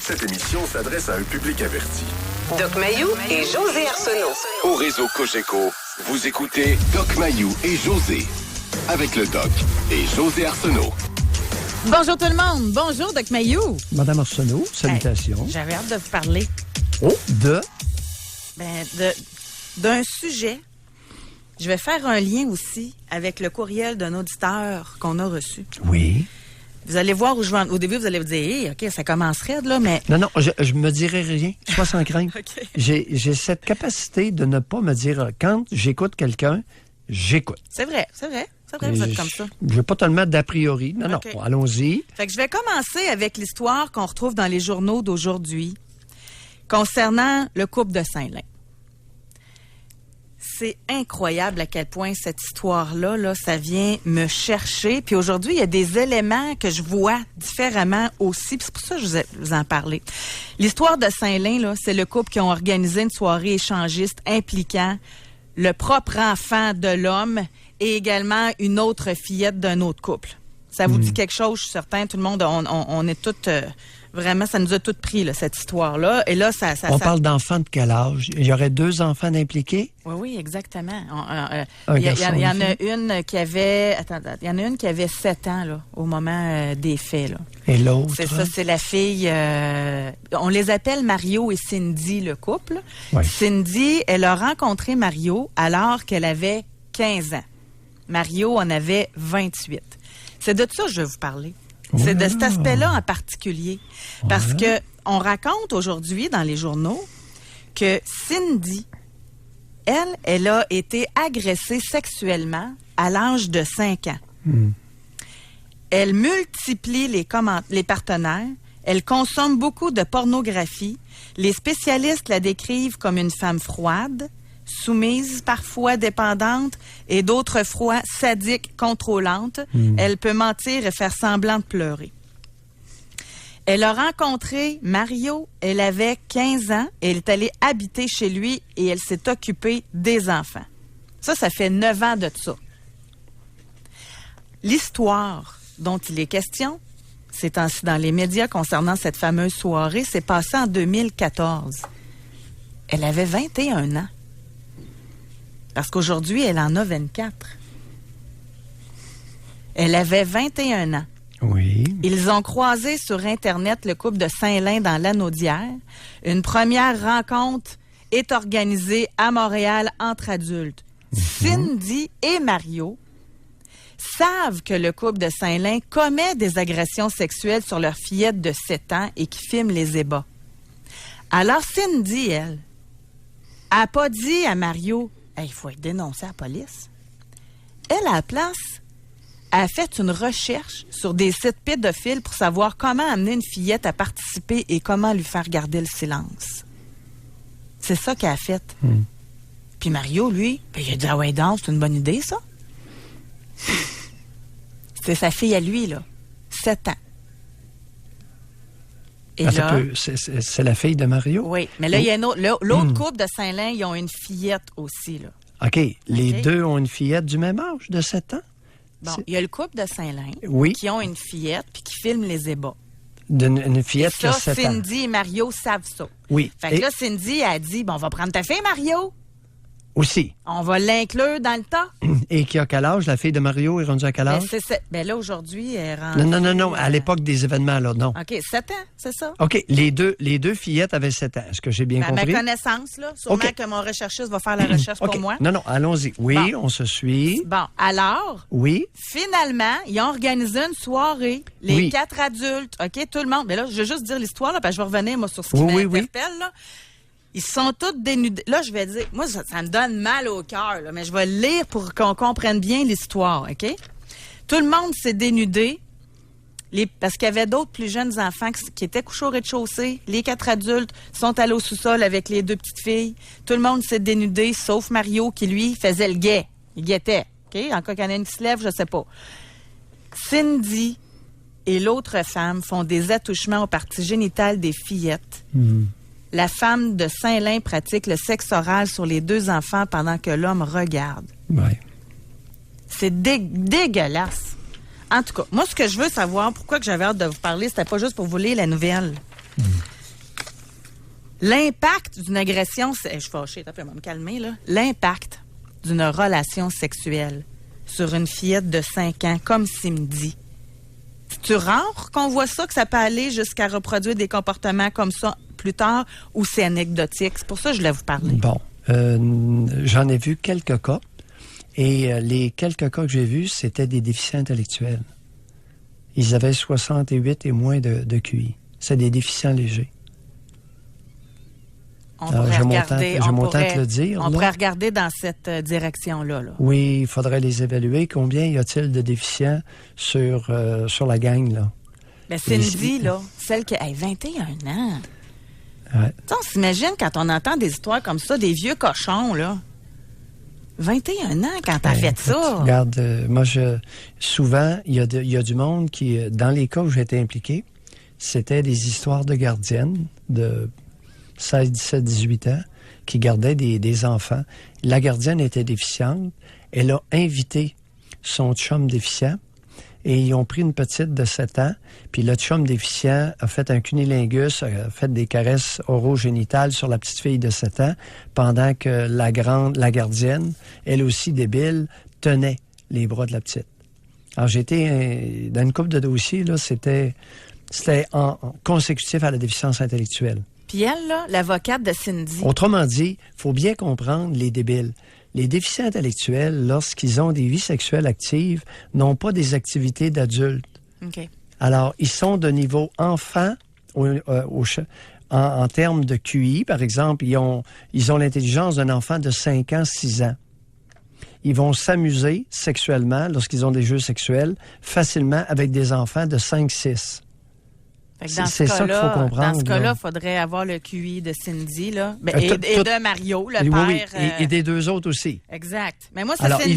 Cette émission s'adresse à un public averti. Doc Mayou et José Arsenault. Au réseau Cogeco, vous écoutez Doc Mayou et José. Avec le Doc et José Arsenault. Bonjour tout le monde. Bonjour, Doc Mayou. Madame Arsenault, salutations. Hey, j'avais hâte de vous parler. Oh, D'un sujet. Je vais faire un lien aussi avec le courriel d'un auditeur qu'on a reçu. Oui. Vous allez voir où je vais. Au début, vous allez vous dire, hey, OK, ça commence raide, là, mais. Non, je me dirai rien. Sois sans crainte. OK. J'ai cette capacité de ne pas me dire, quand j'écoute quelqu'un, j'écoute. C'est vrai, vous êtes comme ça. Je n'ai pas tellement d'a priori. Non, OK. Allons-y. Fait que je vais commencer avec l'histoire qu'on retrouve dans les journaux d'aujourd'hui concernant le couple de Saint-Lin. C'est incroyable à quel point cette histoire-là, ça vient me chercher. Puis aujourd'hui, il y a des éléments que je vois différemment aussi. Puis c'est pour ça que je vous en parlais. L'histoire de Saint-Lin, là, c'est le couple qui ont organisé une soirée échangiste impliquant le propre enfant de l'homme et également une autre fillette d'un autre couple. Ça vous dit quelque chose, je suis certain. Tout le monde, on est toutes... Vraiment, ça nous a toutes pris, là, cette histoire-là. Et là, On parle d'enfants de quel âge? Il y aurait 2 enfants impliqués? Oui, exactement. Il y en a une qui avait... Attends, il y en a une qui avait 7 ans, là, au moment des faits, là. Et l'autre? C'est ça, c'est la fille... on les appelle Mario et Cindy, le couple. Oui. Cindy, elle a rencontré Mario alors qu'elle avait 15 ans. Mario en avait 28. C'est de ça que je veux vous parler. C'est de cet aspect-là en particulier. Parce que on raconte aujourd'hui dans les journaux que Cindy, elle a été agressée sexuellement à l'âge de 5 ans. Elle multiplie les partenaires. Elle consomme beaucoup de pornographie. Les spécialistes la décrivent comme une femme froide, soumise, parfois dépendante, et d'autres fois sadique, contrôlante. Elle peut mentir et faire semblant de pleurer. Elle a rencontré Mario, elle avait 15 ans, et elle est allée habiter chez lui et elle s'est occupée des enfants. Ça fait 9 ans de ça. L'histoire dont il est question, ces temps-ci dans les médias concernant cette fameuse soirée, s'est passée en 2014. Elle avait 21 ans. Parce qu'aujourd'hui, elle en a 24. Elle avait 21 ans. Oui. Ils ont croisé sur Internet le couple de Saint-Lin dans l'Anaudière. Une première rencontre est organisée à Montréal entre adultes. Cindy et Mario savent que le couple de Saint-Lin commet des agressions sexuelles sur leur fillette de 7 ans et qui filme les ébats. Alors Cindy, elle, a pas dit à Mario... Il faut être dénoncé à la police. Elle, à la place, a fait une recherche sur des sites pédophiles pour savoir comment amener une fillette à participer et comment lui faire garder le silence. C'est ça qu'elle a fait. Puis Mario, lui, il a dit « Ah ouais, donc, c'est une bonne idée, ça. » C'est sa fille à lui, là. 7 ans. Et là, c'est la fille de Mario? Oui, mais là, il y a l'autre couple de Saint-Lin, ils ont une fillette aussi, là. OK. Les deux ont une fillette du même âge, de 7 ans? Bon, il y a le couple de Saint-Lin qui ont une fillette puis qui filment les ébats. Une fillette qui a ça, 7 ans. Cindy et Mario savent ça. Oui. Fait que là, Cindy a dit, on va prendre ta fille, Mario. Aussi. On va l'inclure dans le tas. Et qui a quel âge? La fille de Mario est rendue à quel âge? Ben là, aujourd'hui, elle est rendue... Non. À l'époque des événements, là, non. OK, 7 ans, c'est ça? OK. Les deux fillettes avaient 7 ans. Est-ce que j'ai bien compris? À ma connaissance, là. Sûrement que mon recherchiste va faire la recherche pour moi. Non, allons-y. Oui, on se suit. Bon, alors... Oui. Finalement, ils ont organisé une soirée. Les 4 adultes, OK, tout le monde. Mais là, je vais juste dire l'histoire, là, parce que je vais revenir, moi, sur ce qui m'interpelle, là. Ils sont tous dénudés. Là, je vais dire, moi, ça me donne mal au cœur, là, mais je vais le lire pour qu'on comprenne bien l'histoire, OK? Tout le monde s'est dénudé parce qu'il y avait d'autres plus jeunes enfants qui étaient couchés au rez-de-chaussée. Les 4 adultes sont allés au sous-sol avec les 2 petites filles. Tout le monde s'est dénudé, sauf Mario qui, lui, faisait le guet. Il guettait, OK? En cas qu'il y en a une qui se lève, je sais pas. Cindy et l'autre femme font des attouchements aux parties génitales des fillettes. La femme de Saint-Lin pratique le sexe oral sur les 2 enfants pendant que l'homme regarde. Ouais. C'est dégueulasse. En tout cas, moi, ce que je veux savoir, pourquoi que j'avais hâte de vous parler, c'était pas juste pour vous lire la nouvelle. L'impact d'une agression... Je suis fâchée, on va me calmer, là. L'impact d'une relation sexuelle sur une fillette de 5 ans, comme Cindy. C'est-tu rare qu'on voit ça, que ça peut aller jusqu'à reproduire des comportements comme ça plus tard, ou c'est anecdotique? C'est pour ça que je voulais vous parler. Bon, j'en ai vu quelques cas. Et les quelques cas que j'ai vus, c'était des déficients intellectuels. Ils avaient 68 et moins de QI. C'est des déficients légers. On pourrait le dire. On pourrait regarder dans cette direction-là. Là. Oui, il faudrait les évaluer. Combien y a-t-il de déficients sur la gang, là? Mais Cindy, là, celle qui a 21 ans. Ouais. On s'imagine quand on entend des histoires comme ça, des vieux cochons, là. 21 ans quand t'as fait ça. Regarde, souvent, il y a du monde qui, dans les cas où j'ai été impliqué, c'était des histoires de gardiennes de 16, 17, 18 ans qui gardaient des enfants. La gardienne était déficiente. Elle a invité son chum déficient et ils ont pris une petite de 7 ans. Puis le chum déficient a fait un cunilingus, a fait des caresses orogénitales sur la petite fille de 7 ans pendant que la gardienne, elle aussi débile, tenait les bras de la petite. Alors j'étais dans une couple de dossiers, là, c'était en consécutif à la déficience intellectuelle. Puis elle, là, l'avocate de Cindy. Autrement dit, il faut bien comprendre les débiles. Les déficients intellectuels, lorsqu'ils ont des vies sexuelles actives, n'ont pas des activités d'adultes. OK. Alors, ils sont de niveau enfant en termes de QI. Par exemple, ils ont l'intelligence d'un enfant de 5 ans, 6 ans. Ils vont s'amuser sexuellement, lorsqu'ils ont des jeux sexuels, facilement avec des enfants de 5, 6. C'est ça qu'il faut comprendre. Dans ce cas-là, il faudrait avoir le QI de Cindy, là. Et de Mario, le père. Oui, et des deux autres aussi. Exact. Mais moi, c'est alors, Cindy,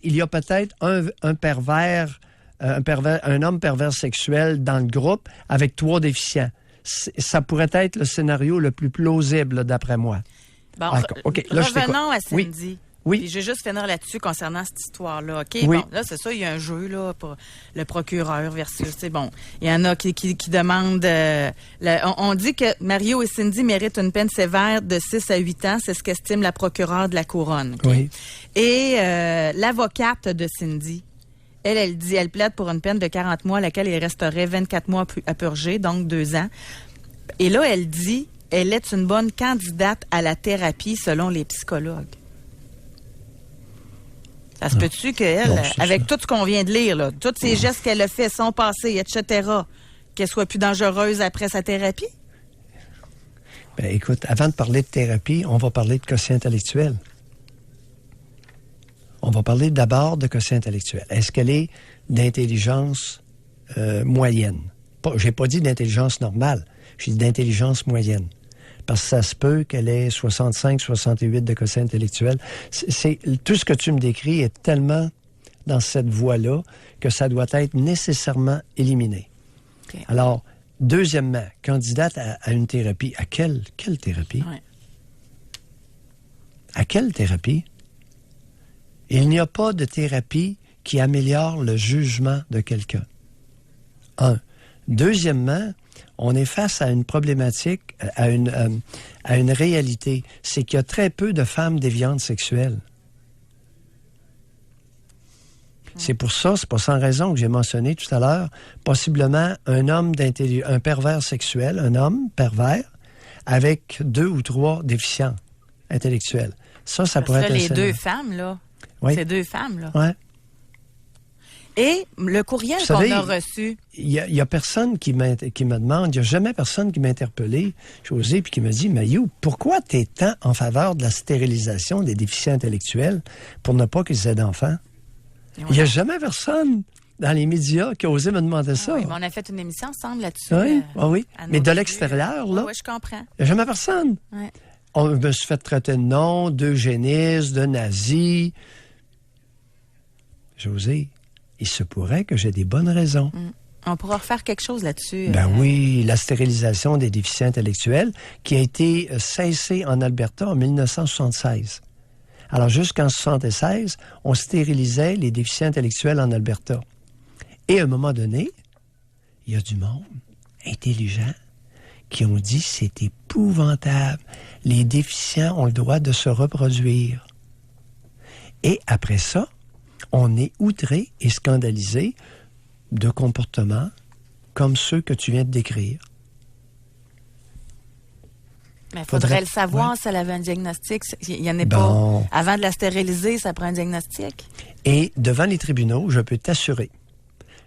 il y a peut-être un pervers, un homme pervers sexuel dans le groupe avec 3 déficients. Ça pourrait être le scénario le plus plausible, là, d'après moi. Bon, OK, là, revenons à Cindy. Oui. Puis je vais juste finir là-dessus concernant cette histoire-là. OK? Oui. Bon, là, c'est ça, il y a un jeu, là, pour le procureur versus, c'est bon. Il y en a qui demandent... on dit que Mario et Cindy méritent une peine sévère de 6 à 8 ans. C'est ce qu'estime la procureure de la Couronne. Okay? Oui. Et l'avocate de Cindy, elle plaide pour une peine de 40 mois, à laquelle il resterait 24 mois à purger, donc 2 ans. Et là, elle dit, elle est une bonne candidate à la thérapie selon les psychologues. Ça se peut-tu qu'elle, avec tout ce qu'on vient de lire, là, tous ces gestes qu'elle a fait, son passé, etc., qu'elle soit plus dangereuse après sa thérapie? Ben, écoute, avant de parler de thérapie, on va parler de quotient intellectuel. On va parler d'abord de quotient intellectuel. Est-ce qu'elle est d'intelligence moyenne? J'ai pas dit d'intelligence normale, j'ai dit d'intelligence moyenne. Parce que ça se peut qu'elle ait 65, 68 de quotient intellectuel. Tout ce que tu me décris est tellement dans cette voie-là que ça doit être nécessairement éliminé. Okay. Alors, deuxièmement, candidate à une thérapie. À quelle thérapie? Ouais. À quelle thérapie? Il n'y a pas de thérapie qui améliore le jugement de quelqu'un. 1. Deuxièmement, on est face à une problématique, à une réalité. C'est qu'il y a très peu de femmes déviantes sexuelles. C'est pour ça, c'est pas sans raison que j'ai mentionné tout à l'heure, possiblement un pervers sexuel, un homme pervers, avec 2 ou 3 déficients intellectuels. Ça pourrait être... les 2 femmes, là. Oui. Ces 2 femmes, là. Oui. Et le courriel qu'on a reçu... Il y a personne qui me demande, il n'y a jamais personne qui m'a interpellé, José, puis qui me dit, Mayou, pourquoi tu es tant en faveur de la stérilisation des déficients intellectuels pour ne pas qu'ils aient d'enfants? Il n'y a jamais personne dans les médias qui a osé me demander ça. Oui, mais on a fait une émission ensemble là-dessus. Oui, oui. Mais de l'extérieur, là, oui, je comprends. Il n'y a jamais personne. Oui. On me suis fait traiter de nom, d'eugéniste, de nazi. José, il se pourrait que j'ai des bonnes raisons. On pourra refaire quelque chose là-dessus. Ben oui, la stérilisation des déficients intellectuels qui a été cessée en Alberta en 1976. Alors, jusqu'en 1976, on stérilisait les déficients intellectuels en Alberta. Et à un moment donné, il y a du monde intelligent qui ont dit c'est épouvantable. Les déficients ont le droit de se reproduire. Et après ça, on est outré et scandalisé de comportements comme ceux que tu viens de décrire. Mais il faudrait le savoir si elle avait un diagnostic. Il n'y en a pas. Avant de la stériliser, ça prend un diagnostic. Et devant les tribunaux, je peux t'assurer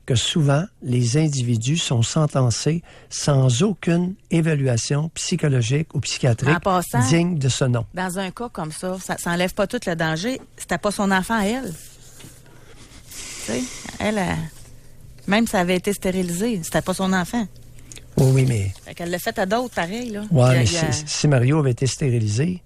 que souvent, les individus sont sentencés sans aucune évaluation psychologique ou psychiatrique digne de ce nom. Dans un cas comme ça n'enlève pas tout le danger. C'était pas son enfant à elle. Tu sais, elle, même si ça avait été stérilisé, c'était pas son enfant. Oui, mais... Fait qu'elle l'a fait à d'autres, pareil, là. Oui, mais si Mario avait été stérilisé...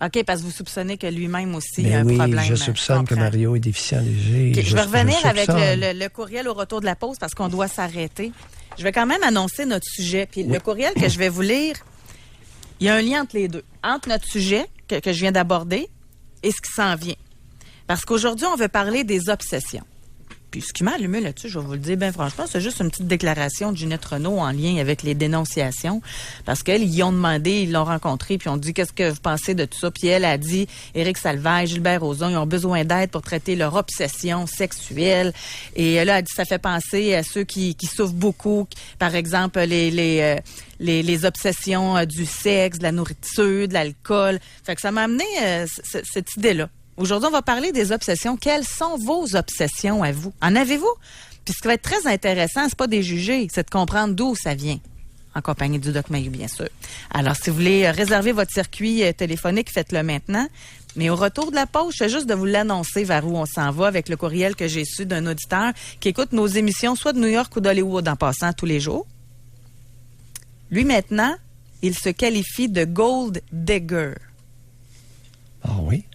OK, parce que vous soupçonnez que lui-même aussi a un problème. Oui, je soupçonne que Mario est déficient léger. Okay, je vais revenir avec le courriel au retour de la pause parce qu'on doit s'arrêter. Je vais quand même annoncer notre sujet. Puis le courriel que je vais vous lire, il y a un lien entre les deux. Entre notre sujet que je viens d'aborder et ce qui s'en vient. Parce qu'aujourd'hui, on veut parler des obsessions. Puis ce qui m'a allumé là-dessus, je vais vous le dire bien franchement, c'est juste une petite déclaration de Ginette Renault en lien avec les dénonciations. Parce qu'elle, ils ont demandé, ils l'ont rencontré, puis on dit qu'est-ce que vous pensez de tout ça. Puis elle a dit, Éric Salvaille, Gilbert Rozon, ils ont besoin d'aide pour traiter leur obsession sexuelle. Et là, elle dit, ça fait penser à ceux qui souffrent beaucoup, par exemple les obsessions du sexe, de la nourriture, de l'alcool. Fait que ça m'a amené cette idée-là. Aujourd'hui, on va parler des obsessions. Quelles sont vos obsessions à vous? En avez-vous? Puis ce qui va être très intéressant, c'est pas des juger, c'est de comprendre d'où ça vient. En compagnie du Doc Mayou, bien sûr. Alors, si vous voulez réserver votre circuit téléphonique, faites-le maintenant. Mais au retour de la pause, je fais juste de vous l'annoncer vers où on s'en va avec le courriel que j'ai su d'un auditeur qui écoute nos émissions, soit de New York ou d'Hollywood en passant tous les jours. Lui, maintenant, il se qualifie de gold digger. Ah oui?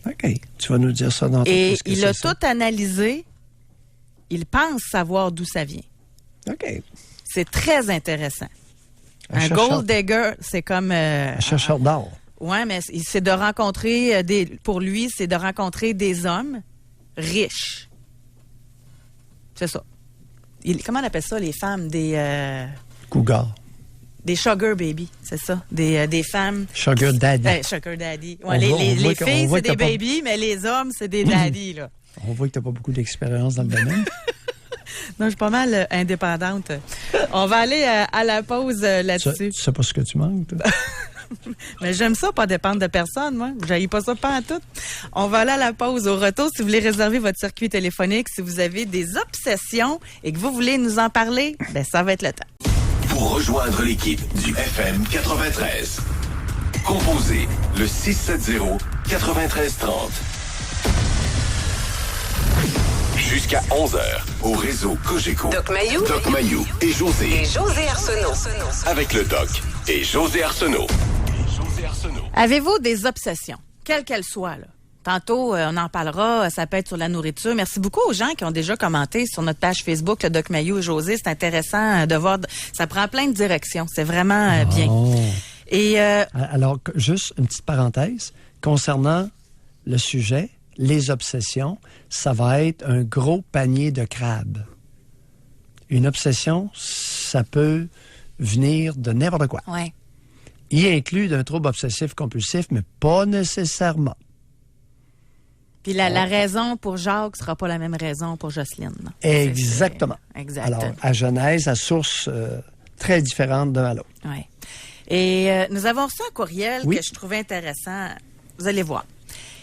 OK. Tu vas nous dire ça dans ton Et il a tout analysé. Il pense savoir d'où ça vient. OK. C'est très intéressant. Un gold digger, c'est comme... un chercheur d'or. Oui, mais c'est de rencontrer... pour lui, c'est de rencontrer des hommes riches. C'est ça. Comment on appelle ça, les femmes? Des... Cougars. Des sugar baby, c'est ça. Des femmes... Sugar daddy. Sugar daddy. Ouais, les filles, c'est des babies, mais les hommes, c'est des daddy, là. On voit que tu n'as pas beaucoup d'expérience dans le domaine. Non, je suis pas mal indépendante. On va aller à la pause là-dessus. Tu sais pas ce que tu manques, toi? Mais j'aime ça, pas dépendre de personne, moi. J'haïs pas ça pas en tout. On va aller à la pause. Au retour, si vous voulez réserver votre circuit téléphonique, si vous avez des obsessions et que vous voulez nous en parler, ben ça va être le temps. Pour rejoindre l'équipe du FM 93, composez le 670-9330. Jusqu'à 11h, au réseau Cogeco. Doc Mayou et José. Et José Arsenault. Avec le Doc et José Arsenault. Avez-vous des obsessions, quelles qu'elles soient, là? Tantôt, on en parlera, ça peut être sur la nourriture. Merci beaucoup aux gens qui ont déjà commenté sur notre page Facebook, le Doc Mayou et José. C'est intéressant de voir, ça prend plein de directions. C'est vraiment bien. Et alors, juste une petite parenthèse, concernant le sujet, les obsessions, ça va être un gros panier de crabes. Une obsession, ça peut venir de n'importe quoi. Ouais. Y inclut d'un trouble obsessif-compulsif, mais pas nécessairement. Puis la raison pour Jacques sera pas la même raison pour Jocelyne. Exactement. Exactement. Alors, à Genèse, à source très différente d'un à l'autre. Oui. Et nous avons reçu un courriel que je trouvais intéressant. Vous allez voir.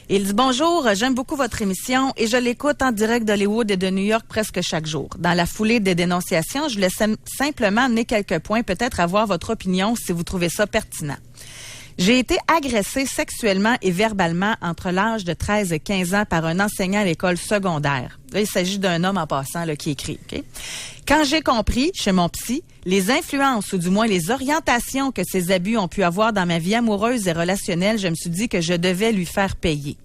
Il dit « Bonjour, j'aime beaucoup votre émission et je l'écoute en direct d'Hollywood et de New York presque chaque jour. Dans la foulée des dénonciations, je voulais simplement amener quelques points, peut-être avoir votre opinion si vous trouvez ça pertinent. J'ai été agressée sexuellement et verbalement entre l'âge de 13 et 15 ans par un enseignant à l'école secondaire. » Là, il s'agit d'un homme en passant là, qui écrit. Okay? Quand j'ai compris, chez mon psy, les influences ou du moins les orientations que ces abus ont pu avoir dans ma vie amoureuse et relationnelle, je me suis dit que je devais lui faire payer.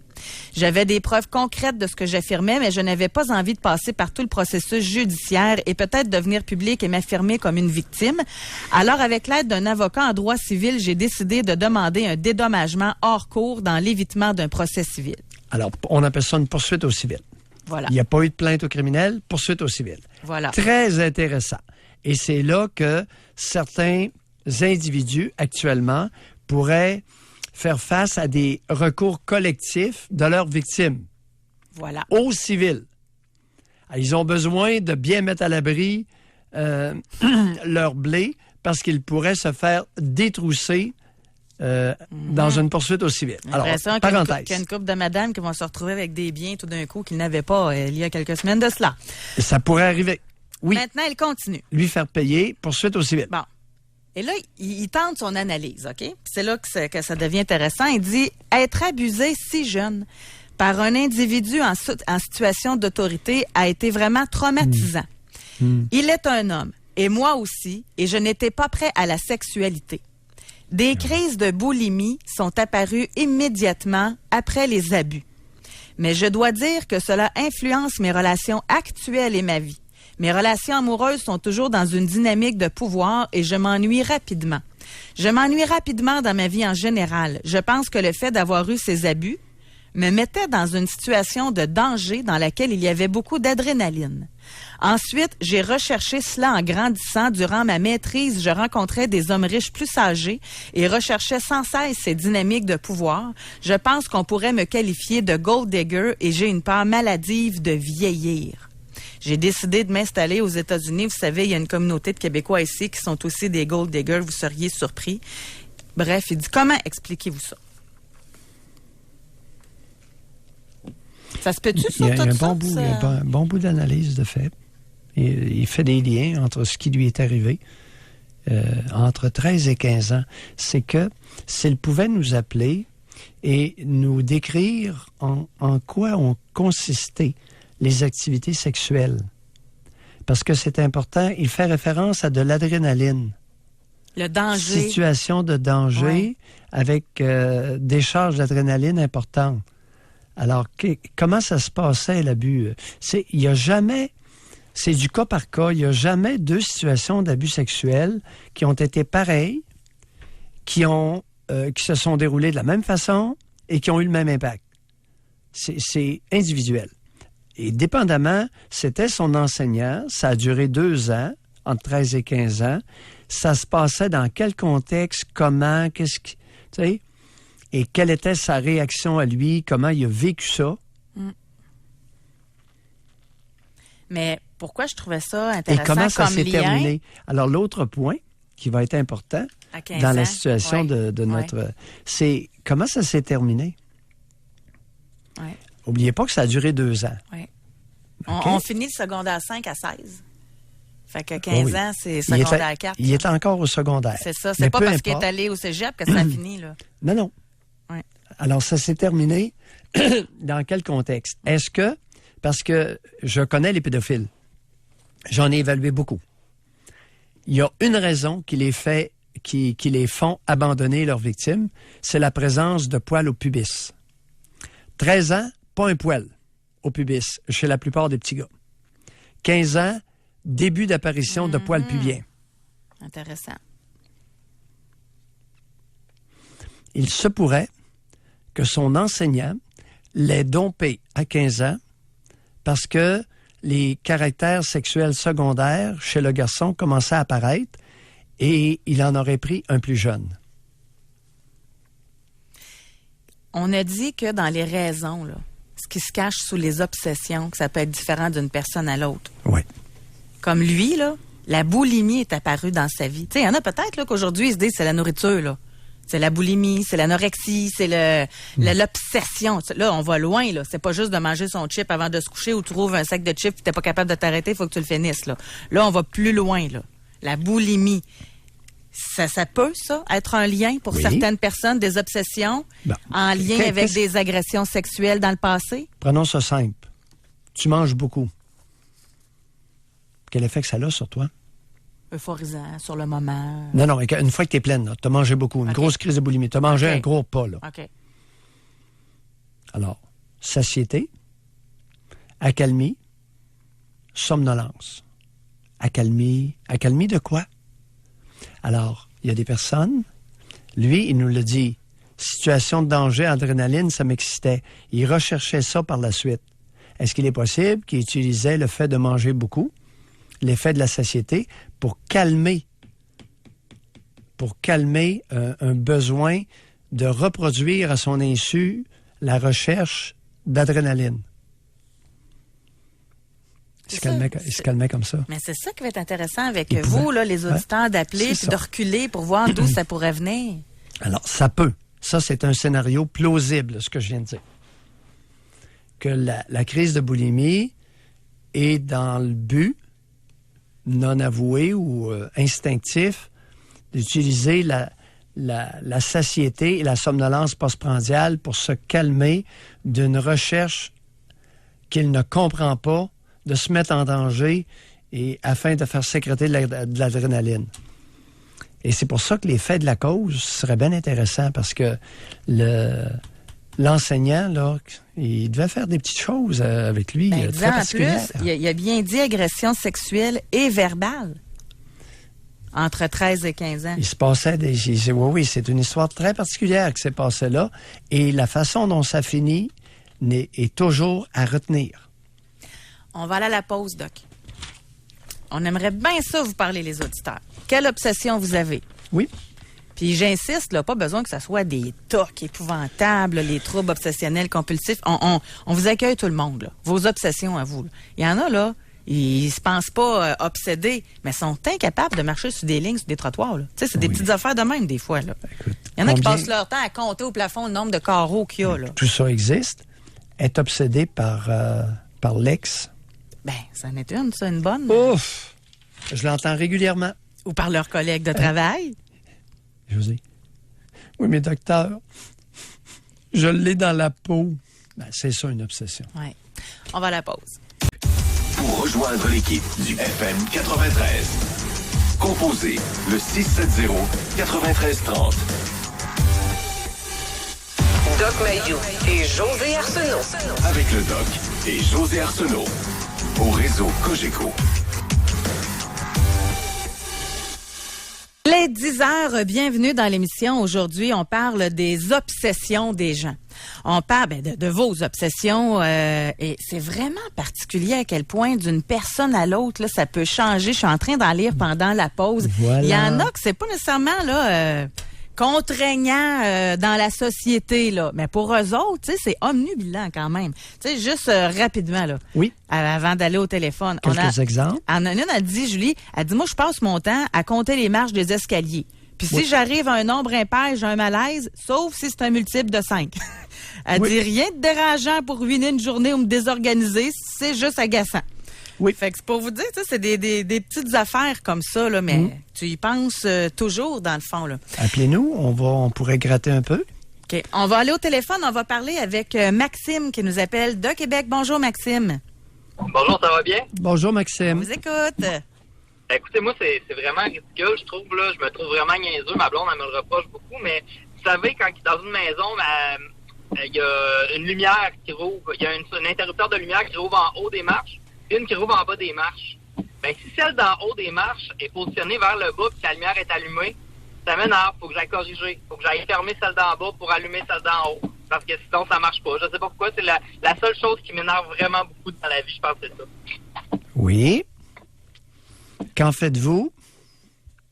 J'avais des preuves concrètes de ce que j'affirmais, mais je n'avais pas envie de passer par tout le processus judiciaire et peut-être devenir public et m'affirmer comme une victime. Alors, avec l'aide d'un avocat en droit civil, j'ai décidé de demander un dédommagement hors cours dans l'évitement d'un procès civil. Alors, on appelle ça une poursuite au civil. Voilà. Il n'y a pas eu de plainte au criminel, poursuite au civil. Voilà. Très intéressant. Et c'est là que certains individus, actuellement, pourraient faire face à des recours collectifs de leurs victimes. Voilà. Au civil. Ils ont besoin de bien mettre à l'abri leur blé parce qu'ils pourraient se faire détrousser dans une poursuite au civil. J'ai Alors, l'impression parenthèse. qu'il y a une couple de madames qui vont se retrouver avec des biens tout d'un coup qu'ils n'avaient pas il y a quelques semaines de cela. Ça pourrait arriver. Oui. Maintenant, elle continue. Lui faire payer, poursuite au civil. Bon. Et là, il tente son analyse, OK? Puis c'est là que ça devient intéressant. Il dit « Être abusé si jeune par un individu en situation d'autorité a été vraiment traumatisant. Il est un homme, et moi aussi, et je n'étais pas prêt à la sexualité. Des crises de boulimie sont apparues immédiatement après les abus. Mais je dois dire que cela influence mes relations actuelles et ma vie. Mes relations amoureuses sont toujours dans une dynamique de pouvoir et je m'ennuie rapidement. Je m'ennuie rapidement dans ma vie en général. Je pense que le fait d'avoir eu ces abus me mettait dans une situation de danger dans laquelle il y avait beaucoup d'adrénaline. Ensuite, j'ai recherché cela en grandissant. Durant ma maîtrise, je rencontrais des hommes riches plus âgés et recherchais sans cesse ces dynamiques de pouvoir. Je pense qu'on pourrait me qualifier de gold digger et j'ai une peur maladive de vieillir. J'ai décidé de m'installer aux États-Unis. Vous savez, il y a une communauté de Québécois ici qui sont aussi des gold diggers. Vous seriez surpris. Bref, il dit, comment expliquez-vous ça? Ça se peut-tu sur tout ça? Il y a un bon bout d'analyse de fait. Il fait des liens entre ce qui lui est arrivé entre 13 et 15 ans. C'est que s'il pouvait nous appeler et nous décrire en quoi ont consisté les activités sexuelles. Parce que c'est important, il fait référence à de l'adrénaline. Le danger. Situation de danger avec des charges d'adrénaline importantes. Alors, comment ça se passait, l'abus? Il y a jamais, c'est du cas par cas, il n'y a jamais deux situations d'abus sexuels qui ont été pareilles, qui se sont déroulées de la même façon et qui ont eu le même impact. C'est individuel. Et dépendamment, c'était son enseignant, ça a duré 2 ans, entre 13 et 15 ans. Ça se passait dans quel contexte, comment, qu'est-ce qui... Tu sais, et quelle était sa réaction à lui, comment il a vécu ça. Mais pourquoi je trouvais ça intéressant et comment ça comme s'est lien? terminé. Alors, l'autre point qui va être important dans la situation de notre... C'est comment ça s'est terminé. Ouais. N'oubliez pas que ça a duré 2 ans. Oui. Okay. On finit le secondaire 5 à 16. Fait que 15 ans, c'est secondaire 4. Il est encore au secondaire. C'est ça. C'est pas parce qu'il est allé au cégep que ça a fini, là. Non, non. Ouais. Alors, ça s'est terminé dans quel contexte? Est-ce que, parce que je connais les pédophiles, j'en ai évalué beaucoup. Il y a une raison qui les font abandonner leurs victimes, c'est la présence de poils au pubis. 13 ans, pas un poil au pubis chez la plupart des petits gars. 15 ans, début d'apparition de poils pubiens. Intéressant. Il se pourrait que son enseignant l'ait dompé à 15 ans parce que les caractères sexuels secondaires chez le garçon commençaient à apparaître et il en aurait pris un plus jeune. On a dit que dans les raisons, là, ce qui se cache sous les obsessions, que ça peut être différent d'une personne à l'autre. Oui. Comme lui, là, la boulimie est apparue dans sa vie. Tu sais, il y en a peut-être là, qu'aujourd'hui, ils se disent c'est la nourriture, là. C'est la boulimie, c'est l'anorexie, c'est l'obsession. Là, on va loin, là. C'est pas juste de manger son chip avant de se coucher ou tu trouves un sac de chips et t'es pas capable de t'arrêter, il faut que tu le finisses, là. Là, on va plus loin, là. La boulimie. Ça peut, ça, être un lien pour certaines personnes, des obsessions en lien avec des agressions sexuelles dans le passé? Prenons ça simple. Tu manges beaucoup. Quel effet que ça a sur toi? Euphorisant, sur le moment. Non, une fois que tu es pleine, tu as mangé beaucoup. Une grosse crise de boulimie. Tu as mangé un gros repas, là. OK. Alors, satiété, accalmie, somnolence. Accalmie de quoi? Alors, il y a des personnes, lui, il nous le dit, situation de danger, adrénaline, ça m'excitait. Il recherchait ça par la suite. est-ce qu'il est possible qu'il utilisait le fait de manger beaucoup, l'effet de la satiété, pour calmer un besoin de reproduire à son insu la recherche d'adrénaline. Il se calmait comme ça. Mais c'est ça qui va être intéressant avec vous, là, les auditeurs, d'appeler puis de reculer pour voir d'où ça pourrait venir. Alors, ça peut. Ça, c'est un scénario plausible, ce que je viens de dire. Que la crise de boulimie est dans le but non avoué ou instinctif d'utiliser la satiété et la somnolence postprandiale pour se calmer d'une recherche qu'il ne comprend pas, de se mettre en danger et afin de faire sécréter de l'adrénaline. Et c'est pour ça que l'effet de la cause serait bien intéressant parce que l'enseignant, là, il devait faire des petites choses avec lui. Très particulières. En plus, il a bien dit agression sexuelle et verbale entre 13 et 15 ans. Il se passait oui, c'est une histoire très particulière qui s'est passée là. Et la façon dont ça finit est toujours à retenir. On va aller à la pause, Doc. On aimerait bien ça vous parler, les auditeurs. Quelle obsession vous avez? Oui. Puis j'insiste, là, pas besoin que ça soit des tocs épouvantables, les troubles obsessionnels compulsifs. On vous accueille tout le monde, là. Vos obsessions à vous. Là. Il y en a, là, ils se pensent pas obsédés, mais sont incapables de marcher sur des lignes, sur des trottoirs. Tu sais, c'est des petites affaires de même, des fois. Là. Écoute, il y en a qui passent leur temps à compter au plafond le nombre de carreaux qu'il y a. Là. Tout ça existe. Être obsédé par l'ex. Ben, ça en est une bonne. Ouf! Je l'entends régulièrement. Ou par leurs collègues de travail. José. Oui, mais docteur, je l'ai dans la peau. Ben, c'est ça, une obsession. Oui. On va à la pause. Pour rejoindre l'équipe du FM 93, composez le 670-9330. Doc Mayou et José Arsenault. Avec le Doc et José Arsenault. Au réseau Cogeco. Les 10 heures, bienvenue dans l'émission. Aujourd'hui, on parle des obsessions des gens. On parle de vos obsessions et c'est vraiment particulier à quel point d'une personne à l'autre, là, ça peut changer. Je suis en train d'en lire pendant la pause. Voilà. Il y en a que c'est pas nécessairement là contraignant dans la société, là. Mais pour eux autres, tu sais, c'est omnubilant quand même. Tu sais, juste rapidement, là. Oui. Avant d'aller au téléphone. Quelques exemples. En une, elle dit, Julie, elle dit, moi, je passe mon temps à compter les marches des escaliers. Puis si j'arrive à un nombre impair, j'ai un malaise, sauf si c'est un multiple de 5. Elle dit, rien de dérangeant pour ruiner une journée ou me désorganiser, c'est juste agaçant. Oui. Fait que c'est pour vous dire, ça, c'est des petites affaires comme ça, là, mais tu y penses toujours, dans le fond, là. Appelez-nous, on pourrait gratter un peu. OK. On va aller au téléphone, on va parler avec Maxime qui nous appelle de Québec. Bonjour, Maxime. Bonjour, ça va bien? Bonjour, On Maxime. vous écoute. Écoutez, moi, c'est vraiment ridicule, je trouve, là. Je me trouve vraiment niaiseux. Ma blonde, elle me le reproche beaucoup, mais vous savez, quand dans une maison, il y a une lumière qui rouvre, il y a un interrupteur de lumière qui rouvre en haut des marches, une qui rouvre en bas des marches. Ben, si celle d'en haut des marches est positionnée vers le bas et que la lumière est allumée, ça m'énerve. Faut que j'aille corriger. Faut que j'aille fermer celle d'en bas pour allumer celle d'en haut. Parce que sinon, ça marche pas. Je sais pas pourquoi. C'est la seule chose qui m'énerve vraiment beaucoup dans la vie, je pense que c'est ça. Oui. Qu'en faites-vous?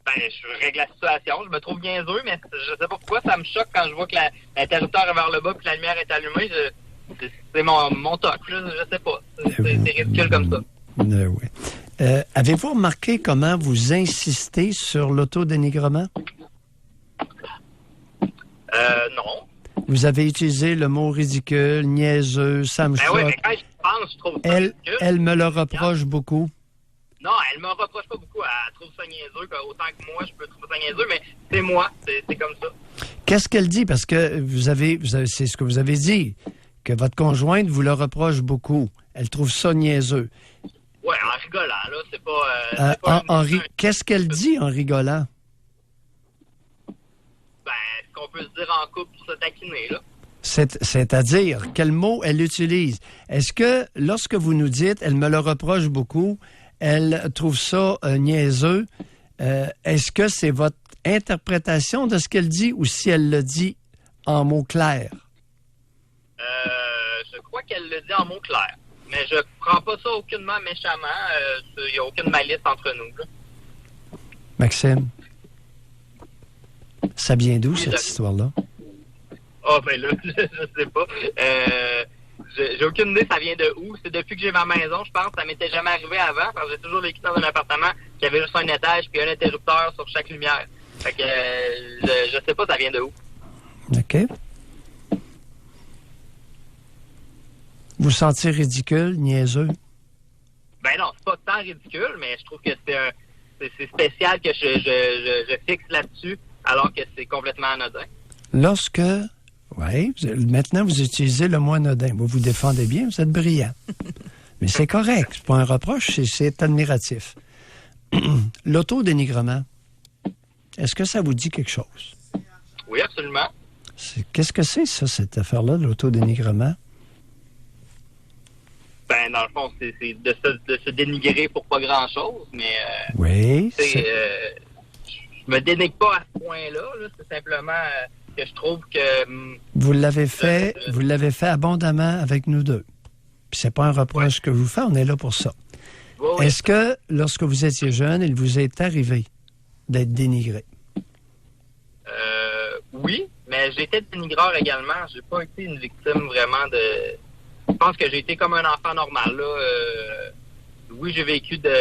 Ben, je règle la situation. Je me trouve niaiseux, mais je sais pas pourquoi ça me choque quand je vois que l'interrupteur est vers le bas et que la lumière est allumée. C'est mon toc, là. Je sais pas. C'est ridicule comme ça. Oui. Avez-vous remarqué comment vous insistez sur l'autodénigrement? Non. Vous avez utilisé le mot ridicule, niaiseux, ça me choque. Oui, mais quand je pense, je trouve ça ridicule. Elle me le reproche beaucoup. Non, elle me reproche pas beaucoup. Elle trouve ça niaiseux. Autant que moi, je peux trouver ça niaiseux, mais c'est moi. C'est comme ça. Qu'est-ce qu'elle dit? Parce que vous avez c'est ce que vous avez dit, que votre conjointe vous le reproche beaucoup. Elle trouve ça niaiseux. Oui, en rigolant, là. C'est pas... Qu'est-ce qu'elle dit en rigolant? Ben, ce qu'on peut se dire en couple pour se taquiner, là. C'est-à-dire, quel mot elle utilise? Est-ce que, lorsque vous nous dites « elle me le reproche beaucoup », elle trouve ça niaiseux, est-ce que c'est votre interprétation de ce qu'elle dit ou si elle le dit en mots clairs? Je crois qu'elle le dit en mots clairs. Mais je prends pas ça aucunement méchamment. Il n'y a aucune malice entre nous. Là. Maxime, ça vient d'où, Oui, cette histoire-là? Ah, ben là, je sais pas. J'ai aucune idée ça vient de où. C'est depuis que j'ai ma maison, je pense. Ça m'était jamais arrivé avant, parce que j'ai toujours vécu dans un appartement qui avait juste un étage puis un interrupteur sur chaque lumière. Fait que je sais pas ça vient de où. OK. Vous sentez ridicule, niaiseux? Ben non, c'est pas tant ridicule, mais je trouve que c'est spécial que je fixe là-dessus, alors que c'est complètement anodin. Lorsque... Oui, maintenant vous utilisez le mot anodin. Vous vous défendez bien, vous êtes brillant. Mais c'est correct, c'est pas un reproche, c'est admiratif. L'autodénigrement, est-ce que ça vous dit quelque chose? Oui, absolument. Qu'est-ce que c'est, ça, cette affaire-là, de l'autodénigrement? Ben, dans le fond, c'est de se dénigrer pour pas grand-chose, mais... Oui. Je me dénigre pas à ce point-là, là. C'est simplement que je trouve que... Vous l'avez fait abondamment avec nous deux. Puis c'est pas un reproche que je vous fais, on est là pour ça. Oui. Est-ce que, lorsque vous étiez jeune, il vous est arrivé d'être dénigré? Oui, mais j'ai été dénigreur également. J'ai pas été une victime vraiment de... Je pense que j'ai été comme un enfant normal, là. Oui, j'ai vécu de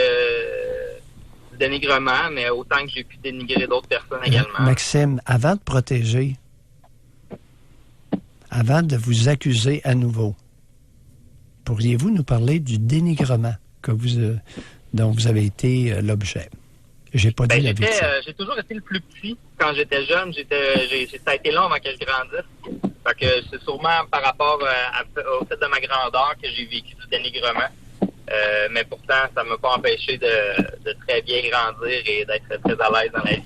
dénigrement, mais autant que j'ai pu dénigrer d'autres personnes également. Maxime, avant de protéger, avant de vous accuser à nouveau, pourriez-vous nous parler du dénigrement dont vous avez été l'objet? J'ai pas dit la victime. J'ai toujours été le plus petit. Quand j'étais jeune, ça a été long avant que je grandisse. Fait que c'est sûrement par rapport au fait de ma grandeur que j'ai vécu du dénigrement. Mais pourtant, ça ne m'a pas empêché de très bien grandir et d'être très à l'aise dans la vie.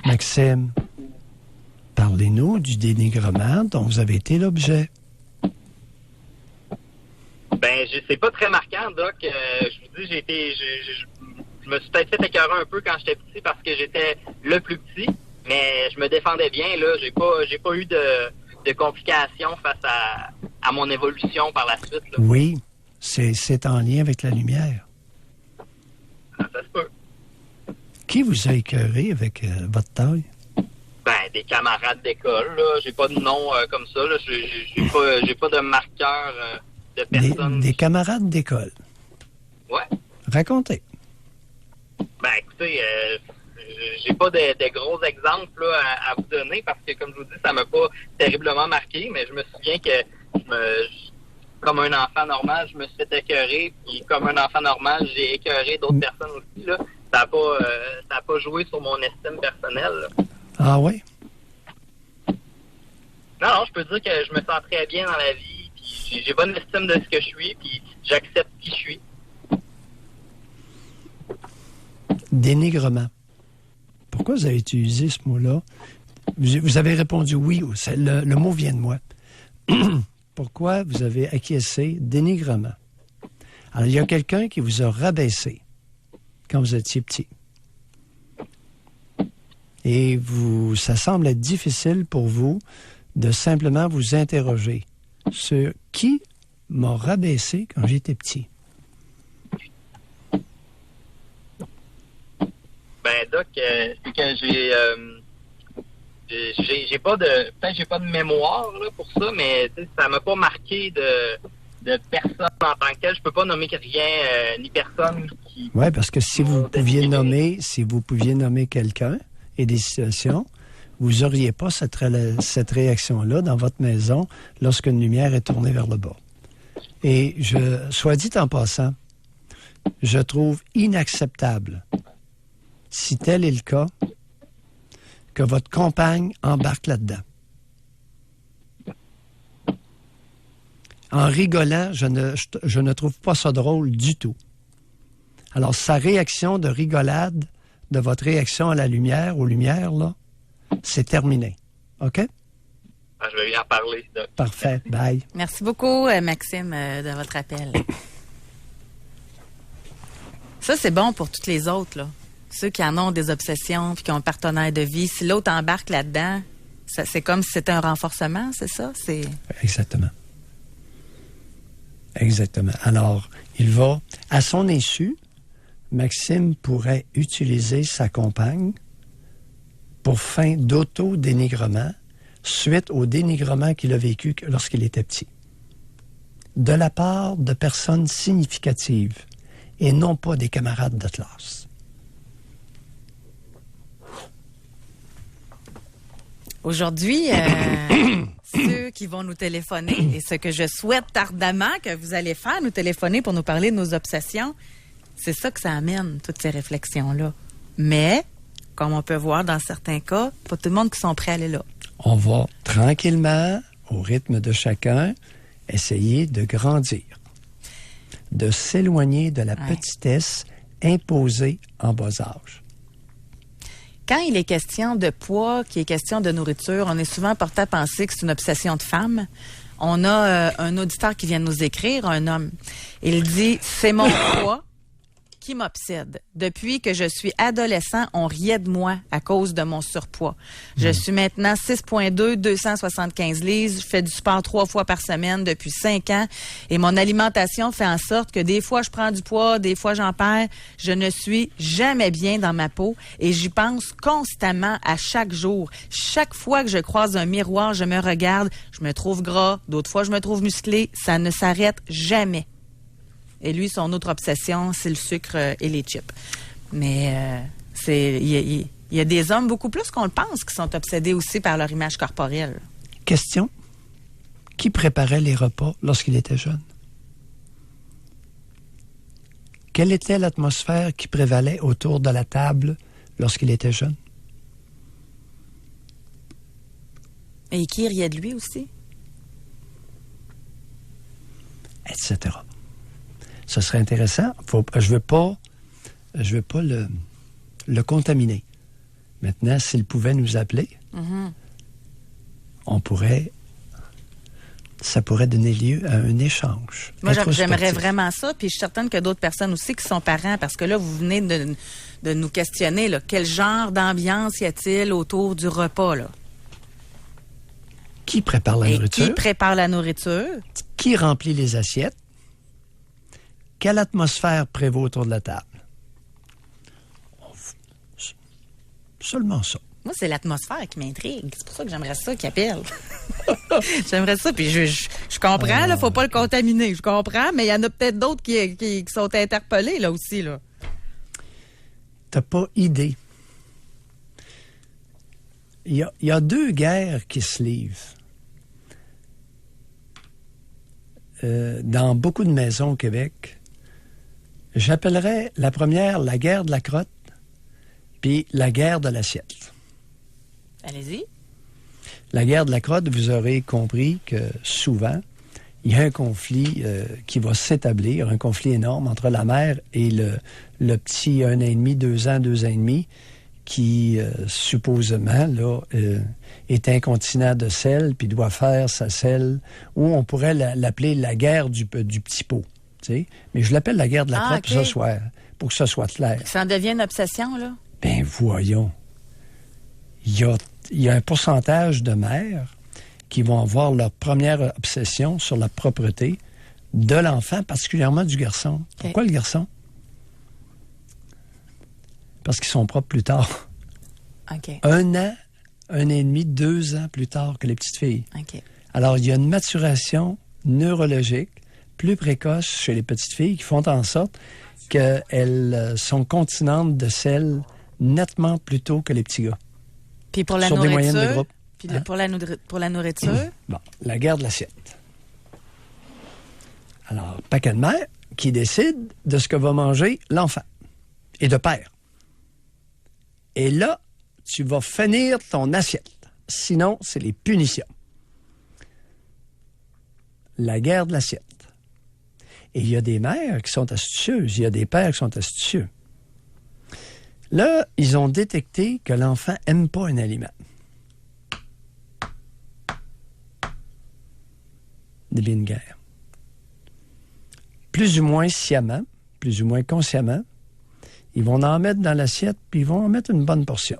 Maxime, parlez-nous du dénigrement dont vous avez été l'objet. Ben, c'est pas très marquant, Doc. Je vous dis, je me suis peut-être fait écœurer un peu quand j'étais petit parce que j'étais le plus petit, mais je me défendais bien, là. J'ai pas eu de complications face à mon évolution par la suite, là. Oui, c'est en lien avec la lumière. Ça se peut. Qui vous a écœuré avec votre taille? Ben, des camarades d'école, là. J'ai pas de nom comme ça, là. J'ai pas de marqueur de personne. Des camarades d'école? Ouais. Racontez. Ben, écoutez, j'ai pas de gros exemples là, à vous donner parce que, comme je vous dis, ça m'a pas terriblement marqué, mais je me souviens que comme un enfant normal, je me suis fait écœurer, puis comme un enfant normal, j'ai écœuré d'autres personnes aussi, là. Ça a pas joué sur mon estime personnelle, là. Ah oui? Non, je peux dire que je me sens très bien dans la vie, puis j'ai bonne estime de ce que je suis, puis j'accepte qui je suis. Dénigrement. Pourquoi vous avez utilisé ce mot-là? Vous avez répondu oui, le mot vient de moi. Pourquoi vous avez acquiescé dénigrement? Alors, il y a quelqu'un qui vous a rabaissé quand vous étiez petit. Et ça semble être difficile pour vous de simplement vous interroger sur qui m'a rabaissé quand j'étais petit. Ben, Doc, c'est que j'ai pas de mémoire là, pour ça, mais ça m'a pas marqué de personne en tant que tel. Je peux pas nommer rien ni personne qui... Oui, parce que si vous pouviez nommer quelqu'un et des situations, vous n'auriez pas cette réaction-là dans votre maison lorsqu'une lumière est tournée vers le bas. Et soit dit en passant, je trouve inacceptable, si tel est le cas, que votre compagne embarque là-dedans. En rigolant, je ne trouve pas ça drôle du tout. Alors, sa réaction de rigolade, de votre réaction à la lumière, aux lumières, là, c'est terminé. OK? Je vais y en parler, Doc. Parfait. Bye. Merci beaucoup, Maxime, de votre appel. Ça, c'est bon pour toutes les autres, là. Ceux qui en ont des obsessions puis qui ont un partenaire de vie. Si l'autre embarque là-dedans, c'est comme si c'était un renforcement, c'est ça? Exactement. Exactement. Alors, il va, à son insu, Maxime pourrait utiliser sa compagne pour fin d'auto-dénigrement suite au dénigrement qu'il a vécu lorsqu'il était petit. De la part de personnes significatives et non pas des camarades de classe. Aujourd'hui, ceux qui vont nous téléphoner, et ce que je souhaite ardemment que vous allez faire, nous téléphoner pour nous parler de nos obsessions, c'est ça que ça amène, toutes ces réflexions-là. Mais, comme on peut voir dans certains cas, pas tout le monde qui sont prêts à aller là. On va tranquillement, au rythme de chacun, essayer de grandir, de s'éloigner de la petitesse imposée en bas âge. Quand il est question de poids, qu'il est question de nourriture, on est souvent porté à penser que c'est une obsession de femme. On a un auditeur qui vient de nous écrire, un homme. Il dit « C'est mon poids qui m'obsède. Depuis que je suis adolescent, on riait de moi à cause de mon surpoids. Je suis maintenant 6,2, 275 livres. Je fais du sport 3 fois par semaine depuis 5 ans. Et mon alimentation fait en sorte que des fois, je prends du poids, des fois, j'en perds. Je ne suis jamais bien dans ma peau et j'y pense constamment à chaque jour. Chaque fois que je croise un miroir, je me regarde, je me trouve gras. D'autres fois, je me trouve musclé. Ça ne s'arrête jamais. » Et lui, son autre obsession, c'est le sucre et les chips. Mais il y a des hommes beaucoup plus qu'on le pense qui sont obsédés aussi par leur image corporelle. Question. Qui préparait les repas lorsqu'il était jeune? Quelle était l'atmosphère qui prévalait autour de la table lorsqu'il était jeune? Et qui riait de lui aussi? Etc. Ce serait intéressant. Je veux pas le contaminer. Maintenant, s'il pouvait nous appeler, ça pourrait donner lieu à un échange. Moi, j'aimerais vraiment ça, puis je suis certaine qu'il y a d'autres personnes aussi qui sont parents, parce que là, vous venez de nous questionner, là, quel genre d'ambiance y a-t-il autour du repas, là? Qui prépare la nourriture? Qui prépare la nourriture? Qui remplit les assiettes? Quelle atmosphère prévaut autour de la table? Seulement ça. Moi, c'est l'atmosphère qui m'intrigue. C'est pour ça que j'aimerais ça qu'il appelle. J'aimerais ça, puis je comprends, là, faut pas le contaminer. Je comprends, mais il y en a peut-être d'autres qui sont interpellés, là, aussi, là. T'as pas idée. Il y a 2 guerres qui se livrent. Dans beaucoup de maisons au Québec. J'appellerais la première la guerre de la crotte, puis la guerre de l'assiette. Allez-y. La guerre de la crotte, vous aurez compris que souvent, il y a un conflit qui va s'établir, un conflit énorme entre la mère et le petit 1 an et demi, 2 ans, 2 ans et demi, qui supposément là, est incontinent de sel, puis doit faire sa selle, ou on pourrait l'appeler la guerre du petit pot. Mais je l'appelle la guerre de la crotte pour que ça soit clair. Ça en devient une obsession, là? Ben voyons. Il y a un pourcentage de mères qui vont avoir leur première obsession sur la propreté de l'enfant, particulièrement du garçon. Okay. Pourquoi le garçon? Parce qu'ils sont propres plus tard. Okay. 1 an, 1 an et demi, 2 ans plus tard que les petites filles. Okay. Alors, il y a une maturation neurologique plus précoce chez les petites filles qui font en sorte qu'elles sont continentes de sel nettement plus tôt que les petits gars. Puis pour la sur nourriture, des moyennes de groupe. Puis pour la nourriture? Bon, la guerre de l'assiette. Alors, paquet de mères qui décident de ce que va manger l'enfant. Et de père. Et là, tu vas finir ton assiette. Sinon, c'est les punitions. La guerre de l'assiette. Et il y a des mères qui sont astucieuses. Il y a des pères qui sont astucieux. Là, ils ont détecté que l'enfant n'aime pas un aliment. Début une guerre. Plus ou moins sciemment, plus ou moins consciemment, ils vont en mettre dans l'assiette, puis ils vont en mettre une bonne portion.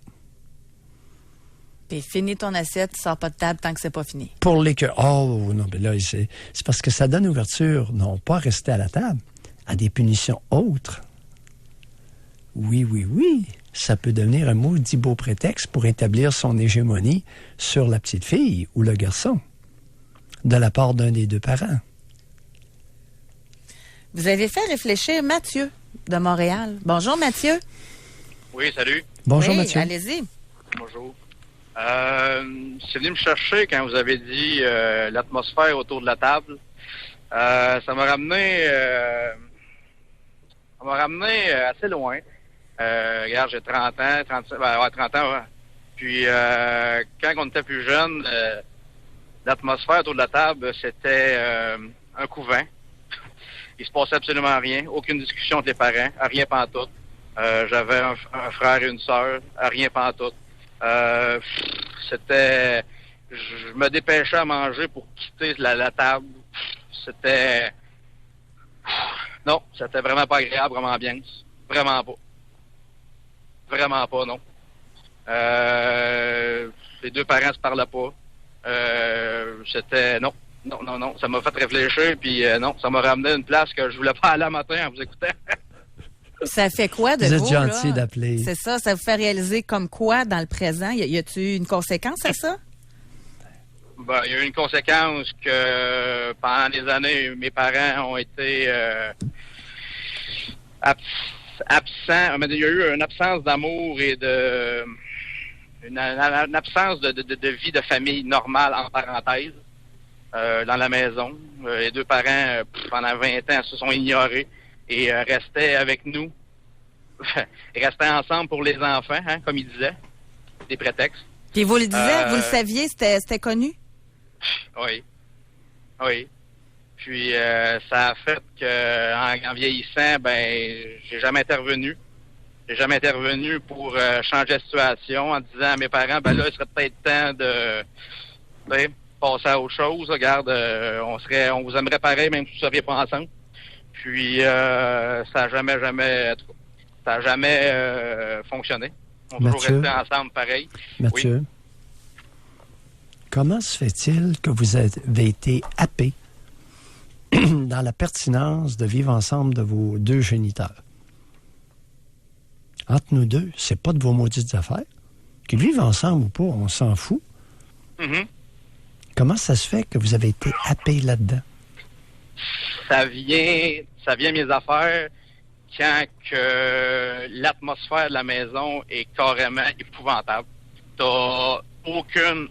Puis finis ton assiette, tu sors pas de table tant que c'est pas fini. Pour les que... Oh, non, mais là, c'est parce que ça donne ouverture, non pas à rester à la table, à des punitions autres. Oui. Ça peut devenir un maudit beau prétexte pour établir son hégémonie sur la petite fille ou le garçon, de la part d'un des deux parents. Vous avez fait réfléchir Mathieu de Montréal. Bonjour, Mathieu. Oui, salut. Bonjour, oui, Mathieu. allez-y. Bonjour. C'est venu me chercher quand vous avez dit l'atmosphère autour de la table. Ça m'a ramené assez loin. Regarde, j'ai 30 ans, 30 ans, ouais. Puis quand on était plus jeune, l'atmosphère autour de la table, c'était un couvent. Il se passait absolument rien. Aucune discussion entre les parents, rien pantoute. J'avais un frère et une sœur, rien pantoute. C'était... Je me dépêchais à manger pour quitter la table. C'était... Non, c'était vraiment pas agréable comme ambiance. Vraiment pas. Vraiment pas, non. Les deux parents se parlaient pas. C'était... Non. Ça m'a fait réfléchir, puis non, ça m'a ramené à une place que je voulais pas aller le matin en vous écoutant. Ça fait quoi de vous vous, êtes gentil là? d'appeler. C'est ça vous fait réaliser comme quoi dans le présent? Y a-t-il une conséquence à ça? Ben, il y a eu une conséquence que pendant des années, mes parents ont été absents. Il y a eu une absence d'amour et une absence de vie de famille normale, en parenthèse, dans la maison. Les deux parents, pendant 20 ans, se sont ignorés et restaient avec nous. Ils restaient ensemble pour les enfants, hein, comme ils disaient. Des prétextes. Puis vous le disiez, vous le saviez, c'était connu? Oui. Puis ça a fait que en vieillissant, j'ai jamais intervenu. J'ai jamais intervenu pour changer la situation en disant à mes parents, là, il serait peut-être temps de passer à autre chose. Regarde, on vous aimerait pareil, même si vous ne seriez pas ensemble. Puis ça n'a jamais fonctionné. On peut toujours rester ensemble pareil. Mathieu, oui. Comment se fait-il que vous avez été happé dans la pertinence de vivre ensemble de vos deux géniteurs? Entre nous deux, c'est pas de vos maudites affaires. Qu'ils vivent ensemble ou pas, on s'en fout. Mm-hmm. Comment ça se fait que vous avez été happé là-dedans? Ça vient mes affaires quand que l'atmosphère de la maison est carrément épouvantable. T'as aucun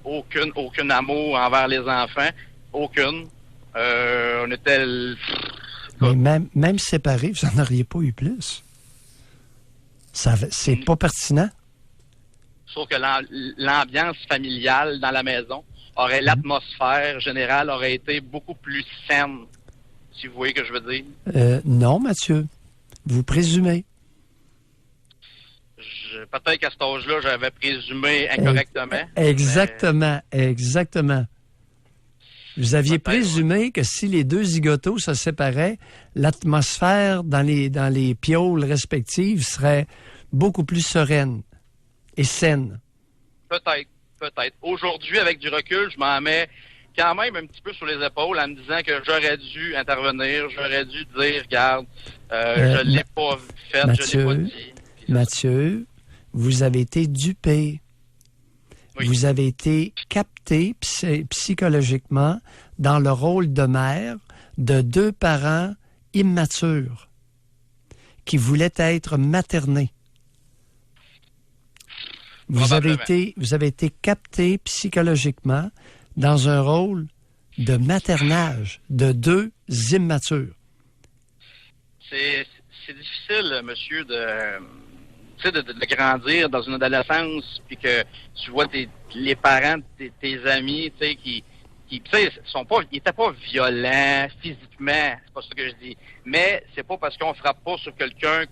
amour envers les enfants. Aucune. On était... Mais même séparés, vous n'en auriez pas eu plus. C'est pas pertinent. Sauf que l'ambiance familiale dans la maison l'atmosphère générale aurait été beaucoup plus saine, si vous voyez ce que je veux dire. Non, Mathieu. Vous présumez. Peut-être qu'à cet âge-là, j'avais présumé incorrectement. Exactement. Vous aviez présumé que si les deux zigotos se séparaient, l'atmosphère dans les pioles respectives serait beaucoup plus sereine et saine. Peut-être. Aujourd'hui, avec du recul, je m'en mets quand même un petit peu sur les épaules en me disant que j'aurais dû intervenir, j'aurais dû dire, regarde, je ne l'ai pas fait, je ne l'ai pas dit. Mathieu, vous avez été dupé. Oui. Vous avez été capté psychologiquement dans le rôle de mère de deux parents immatures qui voulaient être maternés. Vous avez été capté psychologiquement dans un rôle de maternage de deux immatures. C'est difficile, monsieur, de grandir dans une adolescence, puis que tu vois les parents de tes amis, tu sais, qui tu sais, ils étaient pas violents physiquement, c'est pas ce que je dis. Mais c'est pas parce qu'on frappe pas sur quelqu'un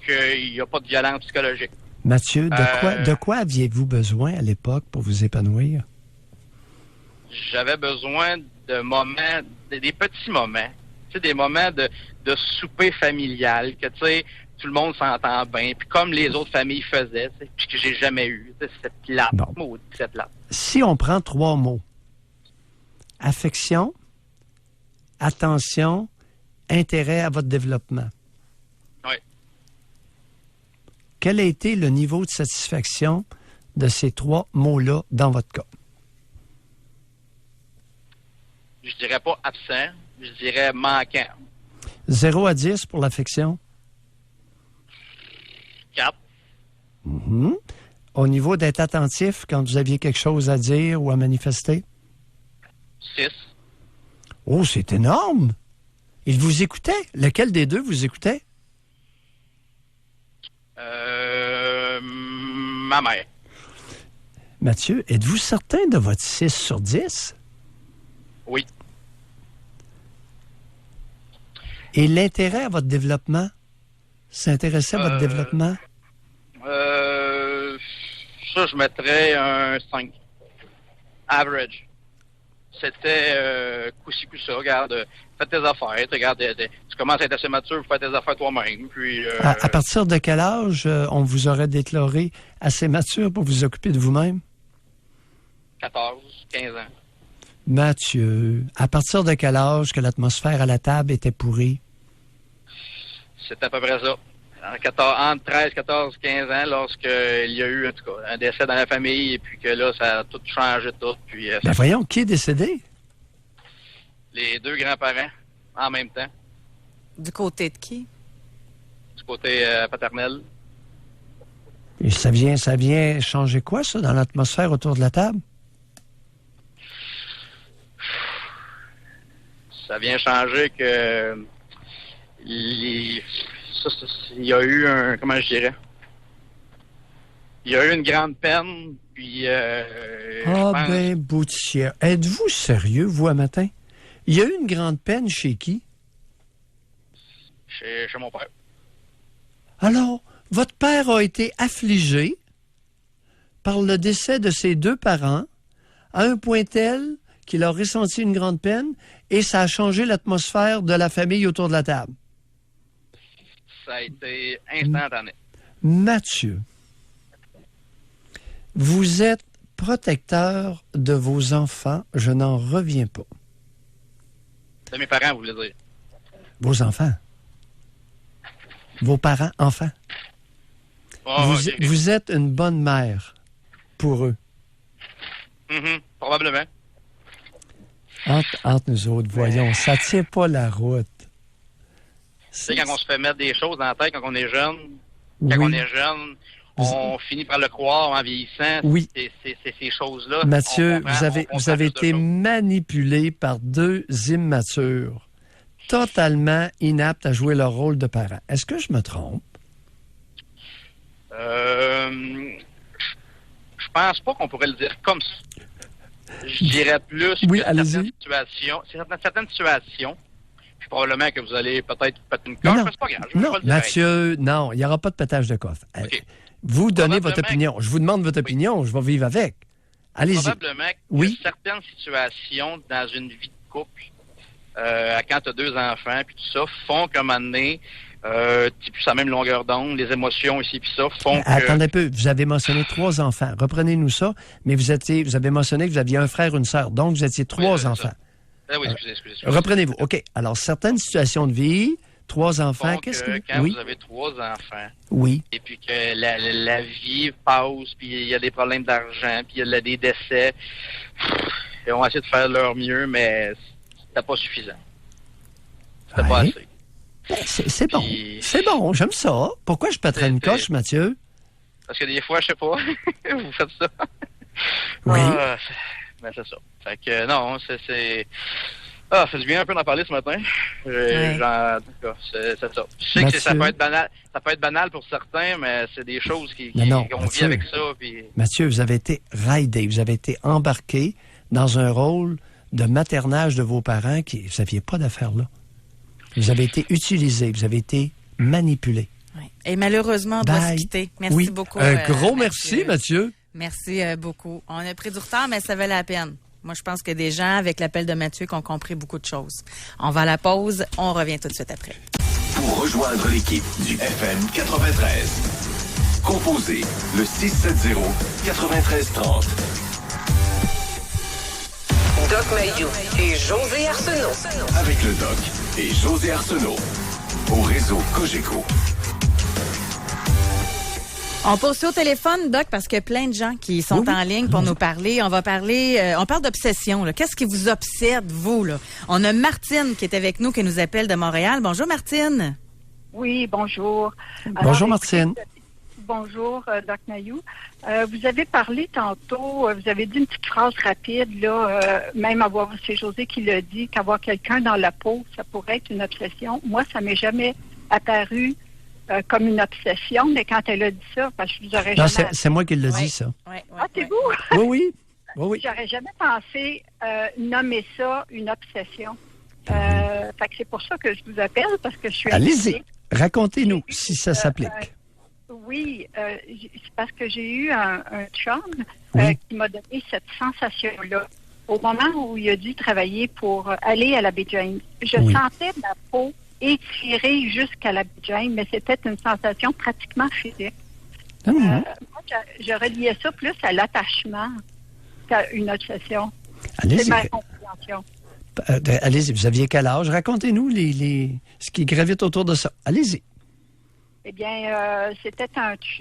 qu'il n'y a pas de violence psychologique. Mathieu, de quoi aviez-vous besoin à l'époque pour vous épanouir? J'avais besoin de moments, des petits moments. Tu sais, des moments de souper familial, que tu sais, tout le monde s'entend bien, puis comme les autres familles faisaient, puis que j'ai jamais eu. C'était plate, maudit, c'est plate. Si on prend 3 mots, affection, attention, intérêt à votre développement. Oui. Quel a été le niveau de satisfaction de ces 3 mots-là dans votre cas? Je dirais pas absent, je dirais manquant. 0 à 10 pour l'affection. 4. Mhm. Au niveau d'être attentif quand vous aviez quelque chose à dire ou à manifester? 6. Oh, c'est énorme! Il vous écoutait? Lequel des deux vous écoutait? Ma mère. Mathieu, êtes-vous certain de votre 6 sur 10? Oui. Et l'intérêt à votre développement? S'intéresser à votre développement? Ça, je mettrais un 5. Average. C'était coup-ci, coup-ça. Regarde, fais tes affaires. Regarde, tu commences à être assez mature pour faire tes affaires toi-même. Puis, À partir de quel âge on vous aurait déclaré assez mature pour vous occuper de vous-même? 14, 15 ans. Mathieu, à partir de quel âge que l'atmosphère à la table était pourrie? C'est à peu près ça. Entre 13, 14, 15 ans, lorsqu'il y a eu, en tout cas, un décès dans la famille, et puis que là, ça a tout changé, tout. Puis, Ben voyons, qui est décédé? les 2 grands-parents, en même temps, Du côté de qui? du côté paternel. Et ça vient changer quoi, ça, dans l'atmosphère autour de la table? Ça vient changer que il y a eu un, comment je dirais, il y a eu une grande peine, puis je pense- Ben, Boutière, êtes-vous sérieux, vous, à matin? Il y a eu une grande peine chez qui? chez mon père. Alors, votre père a été affligé par le décès de ses 2 parents à un point tel qu'il a ressenti une grande peine et ça a changé l'atmosphère de la famille autour de la table. Ça a été instantané. Mathieu, vous êtes protecteur de vos enfants, je n'en reviens pas. De mes parents, vous voulez dire. Vos enfants. Vos parents, enfants. Oh, ok. Vous êtes une bonne mère pour eux. Probablement. Entre nous autres, voyons, ça tient pas la route. Tu sais, quand on se fait mettre des choses dans la tête quand on est jeune, on finit par le croire en vieillissant. Oui. C'est ces choses-là. Mathieu, On comprend- on comprend vous avez plus de été choses. manipulé par 2 immatures, totalement inaptes à jouer leur rôle de parents. Est-ce que je me trompe? Je pense pas qu'on pourrait le dire comme ça. Je dirais plus Oui, que allez-y. certaines situations, puis probablement que vous allez peut-être péter une Non, coche, non. mais c'est pas grave. Je vais Non, pas le dire. Mathieu, non, il n'y aura pas de pétage de coffre. OK. Vous donnez votre Probablement- opinion. Je vous demande votre opinion, je vais vivre avec. Allez-y. Probablement que Oui. certaines situations dans une vie de couple, quand tu as 2 enfants, puis tout ça, font qu'à un moment donné, tu plus la même longueur d'onde, les émotions ici, puis ça, font que... Attendez un peu, vous avez mentionné 3 enfants. Reprenez-nous ça, mais vous avez mentionné que vous aviez un frère, une sœur, donc vous étiez 3 c'est ça. enfants. Ah oui, excusez. Reprenez-vous. OK. Alors, certaines situations de vie, 3 enfants, Font qu'est-ce que que... quand Oui, vous avez 3 enfants, oui. et puis que la vie passe, puis il y a des problèmes d'argent, puis il y a des décès, ils vont essayer de faire leur mieux, mais c'était pas suffisant. C'était pas Ouais. assez. Ben, c'est bon. Puis- C'est bon, j'aime ça. Pourquoi je pèterais une C'est- coche, Mathieu? Parce que des fois, je sais pas, vous faites ça. Oui. Mais c'est ça. Fait que non, c'est... Ah, ça fait du bien un peu d'en parler ce matin. Ouais. En tout cas, c'est ça. Je sais que ça Mathieu. peut être banal pour certains, mais c'est des choses Non, qu'on vit Mathieu. avec ça. Puis... Mathieu, vous avez été raidé, vous avez été embarqué dans un rôle de maternage de vos parents qui vous n'aviez pas d'affaires là. Vous avez été utilisé, vous avez été manipulé. Oui. Et malheureusement, on doit se Bye. quitter. Merci Oui. beaucoup. Un gros merci, Mathieu. Merci beaucoup. On a pris du retard, mais ça valait la peine. Moi, je pense que des gens, avec l'appel de Mathieu, qui ont compris beaucoup de choses. On va à la pause. On revient tout de suite après. Pour rejoindre l'équipe du FM 93, composez le 670-9330. Doc Mayou et José Arsenault. Avec le Doc et José Arsenault. Au réseau Cogeco. On poursuit au téléphone, Doc, parce qu'il y a plein de gens qui sont en ligne pour nous parler. On va parler, on parle d'obsession. Là. Qu'est-ce qui vous obsède, vous? Là? On a Martine qui est avec nous, qui nous appelle de Montréal. Bonjour, Martine. Oui, bonjour. Bonjour, Martine. Bonjour, Doc Mayou. Vous avez parlé tantôt, vous avez dit une petite phrase rapide, là, même c'est José qui l'a dit, qu'avoir quelqu'un dans la peau, ça pourrait être une obsession. Moi, ça m'est jamais apparu comme une obsession, mais quand elle a dit ça, parce que je vous aurais Non, jamais... c'est moi qui l'ai dit, ça. Ah, c'est vous? Oui. J'aurais jamais pensé nommer ça une obsession. Fait que c'est pour ça que je vous appelle, parce que je suis... Allez-y, racontez-nous si ça s'applique. Oui, c'est parce que j'ai eu un chum qui m'a donné cette sensation-là. Au moment où il a dû travailler pour aller à la baie James, je sentais ma peau étirée jusqu'à la baie James, mais c'était une sensation pratiquement physique. Moi, je reliais ça plus à l'attachement qu'à une obsession. Allez-y. C'est ma compréhension. Allez-y, vous aviez quel âge? Racontez-nous ce qui gravite autour de ça. Allez-y. Eh bien, c'était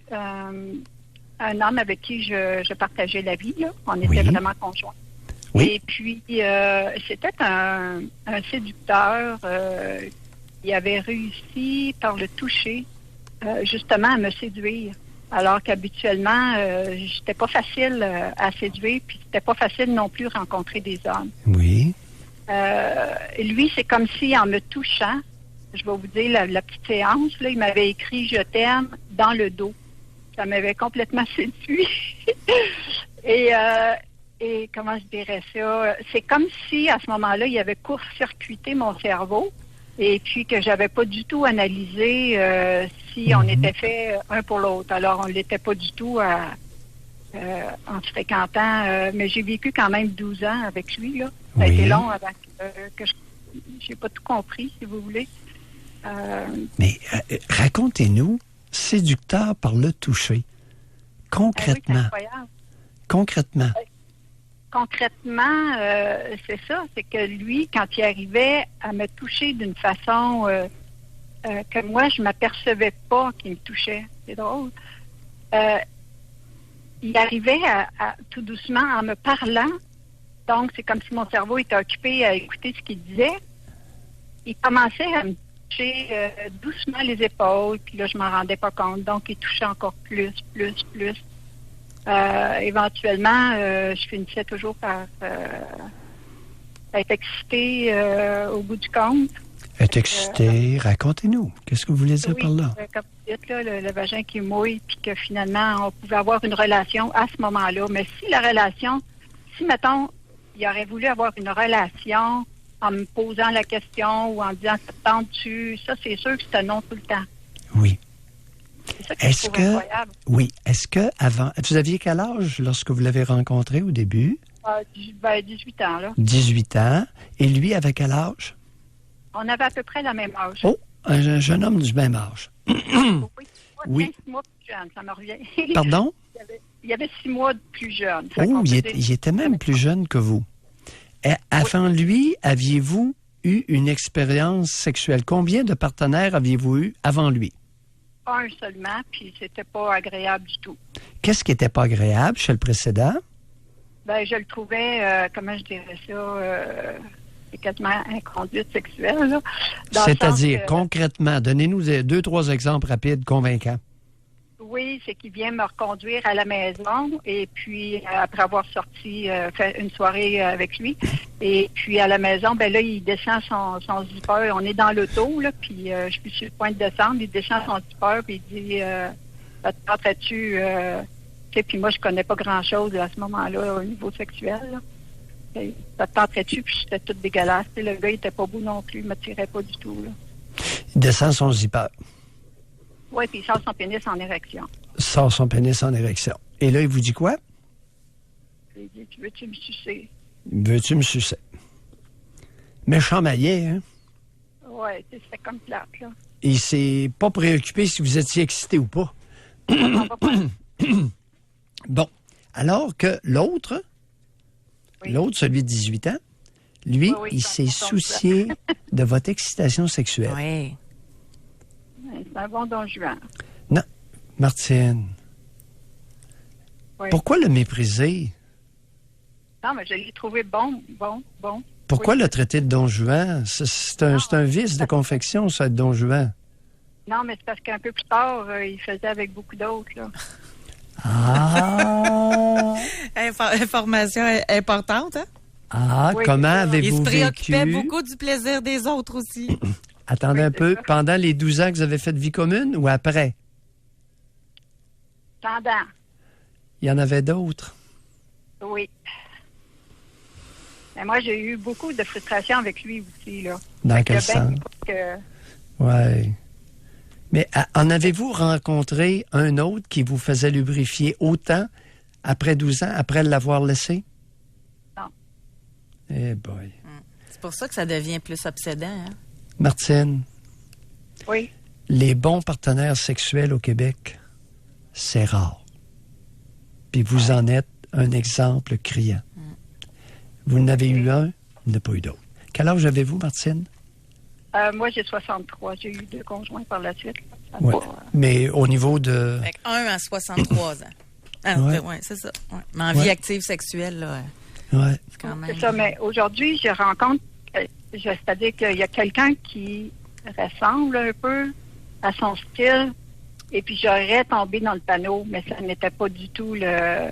un homme avec qui je partageais la vie. Là. On était vraiment conjoints. Oui. Et puis, c'était un séducteur qui avait réussi, par le toucher, justement à me séduire. Alors qu'habituellement, j'étais pas facile à séduire, puis c'était pas facile non plus de rencontrer des hommes. Oui. Lui, c'est comme si, en me touchant, je vais vous dire la petite séance, là, il m'avait écrit « Je t'aime » dans le dos. Ça m'avait complètement séduit. Et comment je dirais ça? C'est comme si, à ce moment-là, il avait court-circuité mon cerveau et puis que j'avais pas du tout analysé si on était fait un pour l'autre. Alors, on l'était pas du tout en se fréquentant. Mais j'ai vécu quand même 12 ans avec lui. Là. Ça a été long avant que j'ai pas tout compris, si vous voulez. Mais racontez-nous, séducteur par le toucher. Concrètement. Oui, c'est incroyable. Concrètement. Concrètement, c'est ça. C'est que lui, quand il arrivait à me toucher d'une façon que moi, je ne m'apercevais pas qu'il me touchait. C'est drôle. Il arrivait à tout doucement en me parlant. Donc, c'est comme si mon cerveau était occupé à écouter ce qu'il disait. Il commençait à me toucher doucement les épaules, puis là, je m'en rendais pas compte. Donc, il touchait encore plus. Éventuellement, je finissais toujours par être excitée au bout du compte. Être excitée, racontez-nous. Qu'est-ce que vous voulez dire par là? Comme vous dites, là, le vagin qui mouille, puis que finalement, on pouvait avoir une relation à ce moment-là. Mais si, mettons, il aurait voulu avoir une relation en me posant la question ou en disant « T'attends-tu? » Ça, c'est sûr que c'était non tout le temps. Oui. C'est ça que je trouve incroyable. Oui. Est-ce que avant... Vous aviez quel âge lorsque vous l'avez rencontré au début? 18 ans, là. 18 ans. Et lui, avait quel âge? On avait à peu près le même âge. Oh, un jeune homme du même âge. Oui. 6 mois plus jeune, ça me revient. Pardon? Il y avait 6 mois de plus jeune. Oh, il était même plus jeune que vous. Avant lui, aviez-vous eu une expérience sexuelle? Combien de partenaires aviez-vous eu avant lui? Un seulement, puis c'était pas agréable du tout. Qu'est-ce qui n'était pas agréable chez le précédent? Ben, je le trouvais, comment je dirais ça, c'est quasiment inconduite sexuelle. Là, c'est-à-dire, concrètement, donnez-nous 2-3 exemples rapides, convaincants. Oui, c'est qu'il vient me reconduire à la maison et puis après avoir sorti, fait une soirée avec lui. Et puis à la maison, ben là, il descend son zipper. On est dans l'auto, là, puis je suis sur le point de descendre. Il descend son zipper puis il dit ça te tenterait-tu? Puis moi, je connais pas grand-chose à ce moment-là au niveau sexuel. Là. Ça te tenterait-tu? Puis j'étais toute dégueulasse. Le gars, il était pas beau non plus, il me tirait pas du tout. Là. Il descend son zipper. Oui, puis il sort son pénis en érection. Sort son pénis en érection. Et là, il vous dit quoi? Il dit, veux-tu me sucer? Veux-tu me sucer? Méchant maillet, hein? Oui, c'était comme plate, là. Il s'est pas préoccupé si vous étiez excité ou pas. Bon. Alors que l'autre, Oui. L'autre, celui de 18 ans, lui, Oui, il c'est s'est un bon soucié de votre excitation sexuelle. Oui. C'est un bon Don Juan. Non, Martine, Oui. pourquoi le mépriser? Non, mais je l'ai trouvé bon. Pourquoi Oui. le traiter de Don Juan? C'est un vice de confection, ça, être Don Juan. Non, mais c'est parce qu'un peu plus tard, il faisait avec beaucoup d'autres, là. Ah! Information importante, hein? Ah, Oui, comment c'est ça. Il avez-vous se préoccupait vécu? beaucoup du plaisir des autres aussi. Attendez Oui, un c'est peu. ça. Pendant les 12 ans que vous avez fait de vie commune ou après? Pendant, Il y en avait d'autres. oui. Mais moi, j'ai eu beaucoup de frustration avec lui aussi, là. Dans Fait quel que ben, sens? que- Oui. Mais en avez-vous rencontré un autre qui vous faisait lubrifier autant après 12 ans, après l'avoir laissé? Non. Eh boy. C'est pour ça que ça devient plus obsédant, hein? Martine, Oui. les bons partenaires sexuels au Québec, c'est rare. Puis vous en êtes un exemple criant. Vous en avez eu un, il n'y en a pas eu d'autre. Quel âge avez-vous, Martine? Moi, j'ai 63. J'ai eu 2 conjoints par la suite. Ça Ouais. va, Mais au niveau de... Fait un à 63 ans. Ah, Ouais. ouais, c'est ça. Ouais. Mais en Ouais. vie active sexuelle, là, Ouais. c'est quand même... C'est ça, mais aujourd'hui, je rencontre, c'est-à-dire qu'il y a quelqu'un qui ressemble un peu à son style, et puis j'aurais tombé dans le panneau, mais ça n'était pas du tout le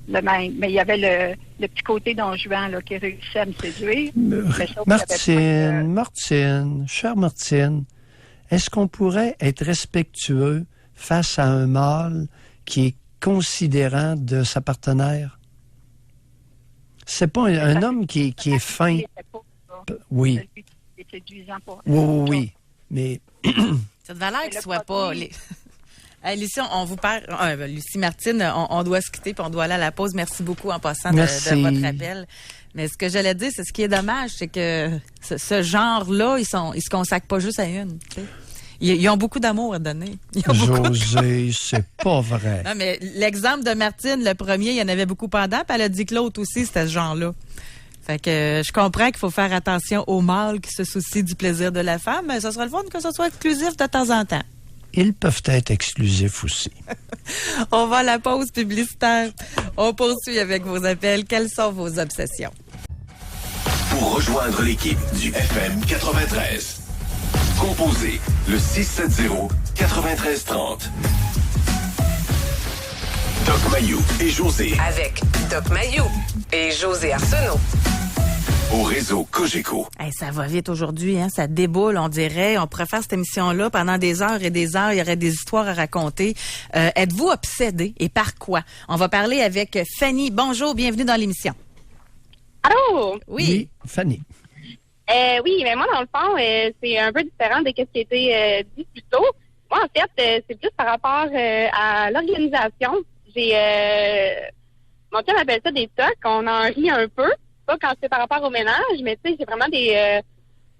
même. Mais il y avait le petit côté Don Juan là, qui réussissait à me séduire. Mais sauf qu'il y avait Martine, chère Martine, est-ce qu'on pourrait être respectueux face à un mâle qui est considérant de sa partenaire? C'est pas un homme qui est fin. Il était pas, là. Oui, Celui qui est séduisant pour oui. Mais Cette valeur Mais qu'il le soit pas... produit- Hey, Lucie, on vous perd. Lucie Martine, on doit se quitter puis on doit aller à la pause. Merci beaucoup en passant de Merci. votre appel. Mais ce que j'allais dire, c'est ce qui est dommage, c'est que ce genre-là, ils se consacrent pas juste à une. Tu sais. Ils ont beaucoup d'amour à donner. Ils ont beaucoup de- José, c'est pas vrai. Non, mais l'exemple de Martine, le premier, il y en avait beaucoup pendant, puis elle a dit que l'autre aussi, c'était ce genre-là. Fait que je comprends qu'il faut faire attention aux mâles qui se soucient du plaisir de la femme, mais ça serait le fun que ce soit exclusif de temps en temps. Ils peuvent être exclusifs aussi. On va à la pause publicitaire. On poursuit avec vos appels. Quelles sont vos obsessions? Pour rejoindre l'équipe du FM 93, composez le 670-9330. Doc Mayou et José Avec Doc Mayou et José Arsenault. au réseau Cogeco. Hey, ça va vite aujourd'hui, hein? Ça déboule, on dirait. On pourrait faire cette émission-là pendant des heures et des heures. Il y aurait des histoires à raconter. Êtes-vous obsédé et par quoi? On va parler avec Fanny. Bonjour, bienvenue dans l'émission. Allô? Oui. Fanny. Oui, mais moi, dans le fond, c'est un peu différent de ce qui a été dit plus tôt. Moi, en fait, c'est plus par rapport à l'organisation. Mon chum appelle ça des tocs. On en rit un peu. Pas quand c'est par rapport au ménage, mais tu sais, c'est vraiment des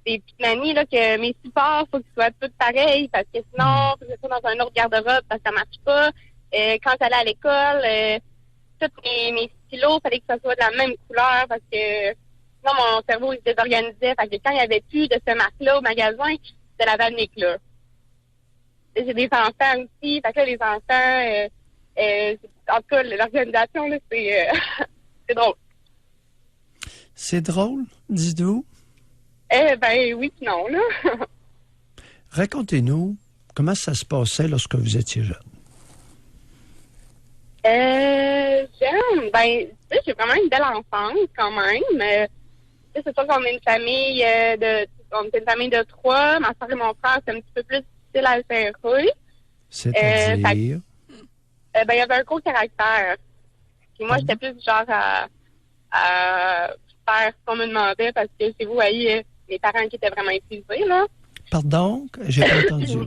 petites manies, là, que mes supports, faut qu'ils soient tous pareils, parce que sinon, faut que je sois dans un autre garde-robe, parce que ça marche pas. Quand j'allais à l'école, tous mes stylos, fallait que ça soit de la même couleur, parce que sinon, mon cerveau, il se désorganisait. Fait que quand il n'y avait plus de ce marque-là au magasin, je l'avais amené que là. J'ai des enfants aussi. Fait que là, les enfants, en tout cas, l'organisation, là, c'est c'est drôle. C'est drôle, dites-vous? Ben oui puis non, là. Racontez-nous comment ça se passait lorsque vous étiez jeune. Jeune, ben, tu sais, j'ai vraiment une belle enfance quand même. Tu sais, c'est sûr qu'on est une famille on était une famille de 3. Ma soeur et mon frère, c'est un petit peu plus difficile à s'inrouiller. C'est-à-dire? Ben, il y avait un gros caractère. Puis moi, j'étais plus du genre à faire ce qu'on me demandait parce que, si vous voyez, mes parents qui étaient vraiment épuisés, là. Pardon? J'ai pas entendu.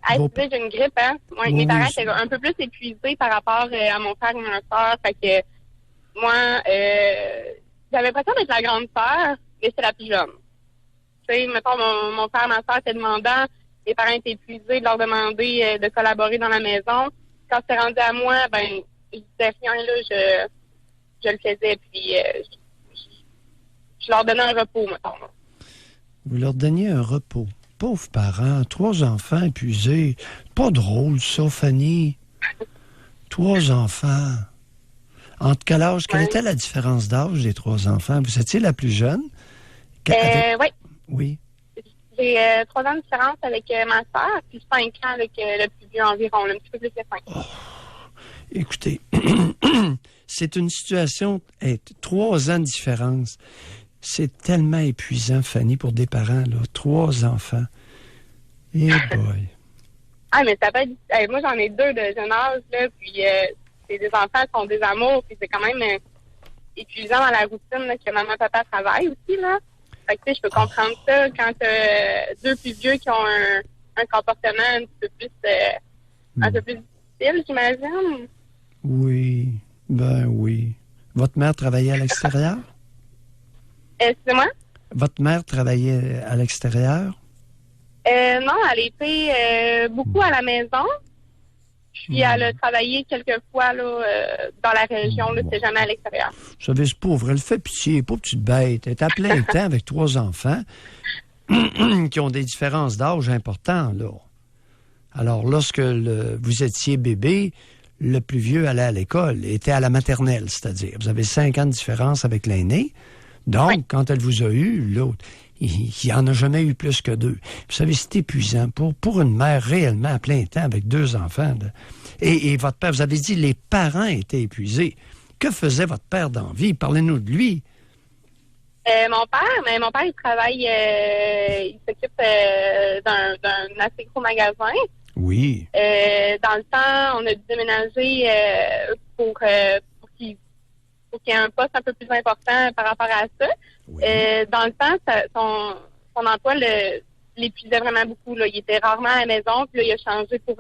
Hey, Vos tu sais, j'ai une grippe, hein. Ouais, Oui, mes parents oui, étaient un peu plus épuisés par rapport à mon frère et ma soeur. Fait que moi, j'avais l'impression d'être la grande sœur, mais c'est la plus jeune. Tu sais, mettons, mon frère et ma soeur étaient demandants. Les parents étaient épuisés de leur demander de collaborer dans la maison. Quand c'est rendu à moi, ben, je disais rien, là, je le faisais, puis je leur donnais un repos, mettons. Vous leur donniez un repos. Pauvres parents, 3 enfants épuisés. Pas drôle, ça, Fanny. 3 enfants. Entre quel âge? Quelle était la différence d'âge des 3 enfants? Vous étiez la plus jeune? Oui. Oui. J'ai 3 ans de différence avec ma sœur, puis 5 ans avec le plus vieux environ, un petit peu plus que 5 ans. Écoutez, c'est une situation, 3 ans de différence. C'est tellement épuisant, Fanny, pour des parents, là. 3 enfants. Eh boy. Ah, mais ça peut être... moi, j'en ai 2 de jeune âge, là, puis c'est des enfants qui sont des amours, puis c'est quand même épuisant dans la routine, là, que maman et papa travaillent aussi, là. Fait que, tu sais, je peux comprendre ça quand 2 plus vieux qui ont un comportement un peu plus difficile, j'imagine. Oui, ben oui. Votre mère travaillait à l'extérieur? Excusez-moi? Votre mère travaillait à l'extérieur? Non, elle était beaucoup à la maison. Puis elle a travaillé quelques fois là, dans la région, là, c'est jamais à l'extérieur. Vous savez, ce pauvre, elle fait pitié, pauvre petite bête. Elle est à plein temps avec 3 enfants qui ont des différences d'âge importantes, là. Alors, lorsque vous étiez bébé, le plus vieux allait à l'école, était à la maternelle, c'est-à-dire. Vous avez 5 ans de différence avec l'aîné. Donc, quand elle vous a eu, l'autre, il n'y en a jamais eu plus que 2. Vous savez, c'est épuisant pour une mère réellement à plein temps avec 2 enfants. Là. Et votre père, vous avez dit, les parents étaient épuisés. Que faisait votre père dans la vie? Parlez-nous de lui. Mon père, il travaille, il s'occupe d'un assez gros magasin. Oui. Dans le temps, on a dû déménager pour qu'il y ait un poste un peu plus important par rapport à ça. Oui. Dans le temps, son emploi l'épuisait vraiment beaucoup. Là. Il était rarement à la maison, puis là, il a changé pour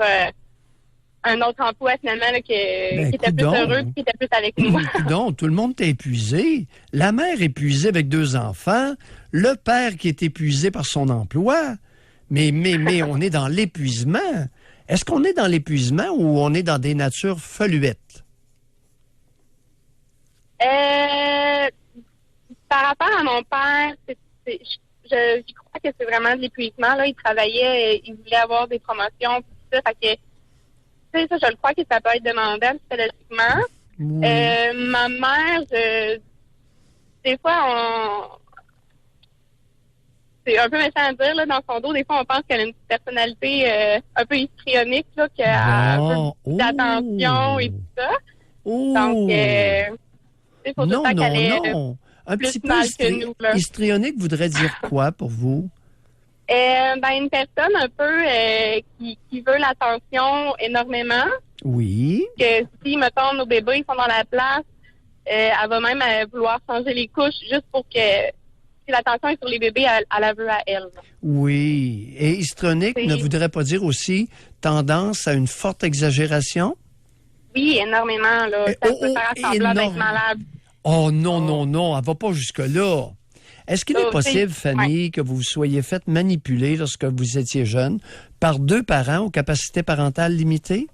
un autre emploi, finalement, là, qui était plus heureux, qui était plus avec nous. Donc, tout le monde était épuisé. La mère épuisée avec 2 enfants, le père qui est épuisé par son emploi. Mais on est dans l'épuisement. Est-ce qu'on est dans l'épuisement ou on est dans des natures feluettes? Par rapport à mon père, je crois que c'est vraiment de l'épuisement. Là, il travaillait, il voulait avoir des promotions, tout ça. Fait que, tu sais, ça, je le crois que ça peut être demandant psychologiquement. Oui. Ma mère, des fois, c'est un peu méchant à dire, là, dans son dos. Des fois, on pense qu'elle a une petite personnalité un peu histrionique, là, qu'elle a un peu d'attention et tout ça. Donc, il faut tout le temps qu'elle ait un plus petit peu mal que nous, là. Histrionique voudrait dire quoi pour vous? Une personne un peu qui veut l'attention énormément. Oui. Que si, mettons, nos bébés ils sont dans la place, elle va même vouloir changer les couches juste pour que si l'attention est sur les bébés, elle la veut à elle. Oui. Et histrionique ne voudrait pas dire aussi tendance à une forte exagération? Oui, énormément. Là. Ça peut faire semblant d'être malade. Oh non, elle ne va pas jusque-là. Est-ce qu'il est possible, Fanny, que vous soyez faite manipuler lorsque vous étiez jeune par 2 parents aux capacités parentales limitées?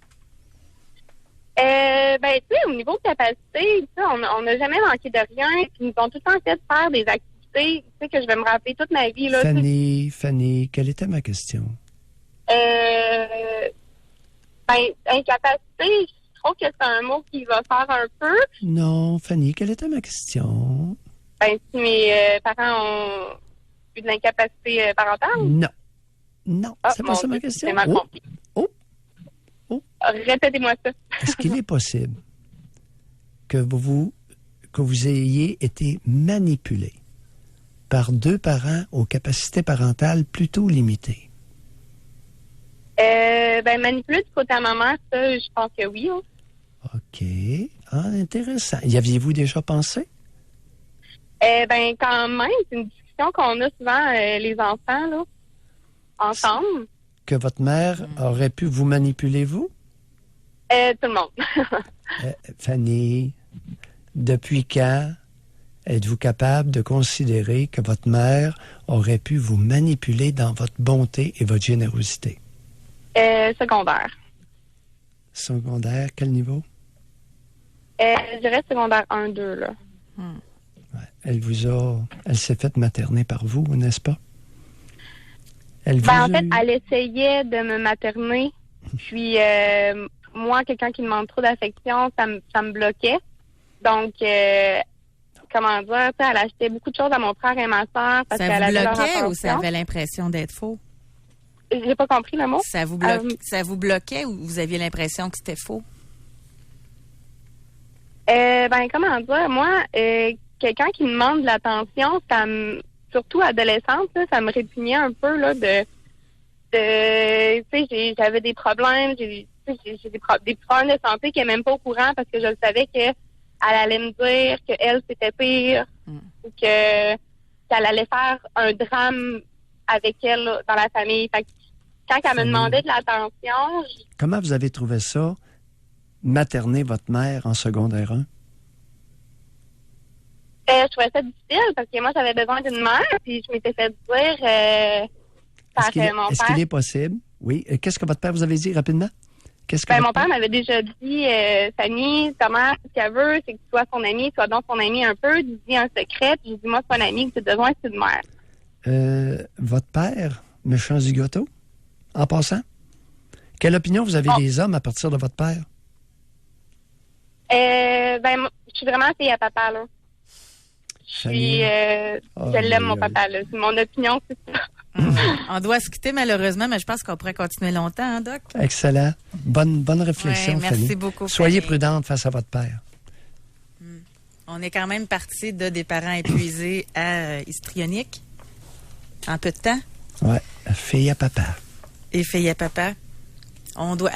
Tu sais, au niveau de capacité, on n'a jamais manqué de rien. Ils nous ont tout le temps fait faire des activités, tu sais, que je vais me rappeler toute ma vie. Là, Fanny, quelle était ma question? Incapacité, je trouve que c'est un mot qui va faire un peu. Non, Fanny, quelle était ma question? Si mes parents ont eu de l'incapacité parentale? Non, c'est pas ça ma question. C'est mal compris. Répétez-moi ça. Est-ce qu'il est possible que vous ayez été manipulé par 2 parents aux capacités parentales plutôt limitées? Manipulé du côté à ma mère, ça, je pense que oui. Hein. OK. Intéressant. Y aviez-vous déjà pensé? Quand même, c'est une discussion qu'on a souvent, les enfants, là, ensemble. Que votre mère aurait pu vous manipuler, vous? Tout le monde. Fanny, depuis quand êtes-vous capable de considérer que votre mère aurait pu vous manipuler dans votre bonté et votre générosité? Secondaire. Secondaire, quel niveau? Je dirais secondaire 1-2, là. Ouais. elle s'est faite materner par vous, n'est-ce pas? En fait, elle essayait de me materner. Puis, moi, quelqu'un qui demande trop d'affection, ça me bloquait. Donc, comment dire, elle achetait beaucoup de choses à mon frère et ma soeur parce qu'elle avait leur attention. Ça vous bloquait ou ça avait l'impression d'être faux? J'ai pas compris le mot. Ça vous bloquait ou vous aviez l'impression que c'était faux? Comment dire, moi, quelqu'un qui me demande de l'attention, surtout adolescente, là, ça me répugnait un peu, là, tu sais, j'avais des problèmes, j'ai des problèmes de santé qu'elle n'est même pas au courant parce que je savais qu'elle allait me dire qu'elle, c'était pire ou qu'elle allait faire un drame avec elle là, dans la famille. Fait que quand elle me demandait de l'attention... Comment vous avez trouvé ça, materner votre mère en secondaire 1? Je trouvais ça difficile parce que moi, j'avais besoin d'une mère, puis je m'étais fait dire par mon père. Est-ce qu'il est possible? Oui. Qu'est-ce que votre père vous avait dit rapidement? Mon père m'avait déjà dit, Fanny, ta mère, ce qu'elle veut, c'est que tu sois son amie, sois donc son amie un peu, dis un secret, puis j'ai dit, moi, c'est pas un ami que tu as besoin, c'est une mère. Votre père, méchant zigoto, en passant? Quelle opinion vous avez des hommes à partir de votre père? Je suis vraiment fille à papa, là. Je l'aime, mon papa, là. C'est mon opinion, c'est ça. On doit se quitter, malheureusement, mais je pense qu'on pourrait continuer longtemps, hein, Doc? Excellent. Bonne réflexion, Fanny. Merci beaucoup, Soyez Fanny. prudente face à votre père. On est quand même parti de des parents épuisés à histrioniques en peu de temps. Oui, fille à papa. Et fille à papa. On doit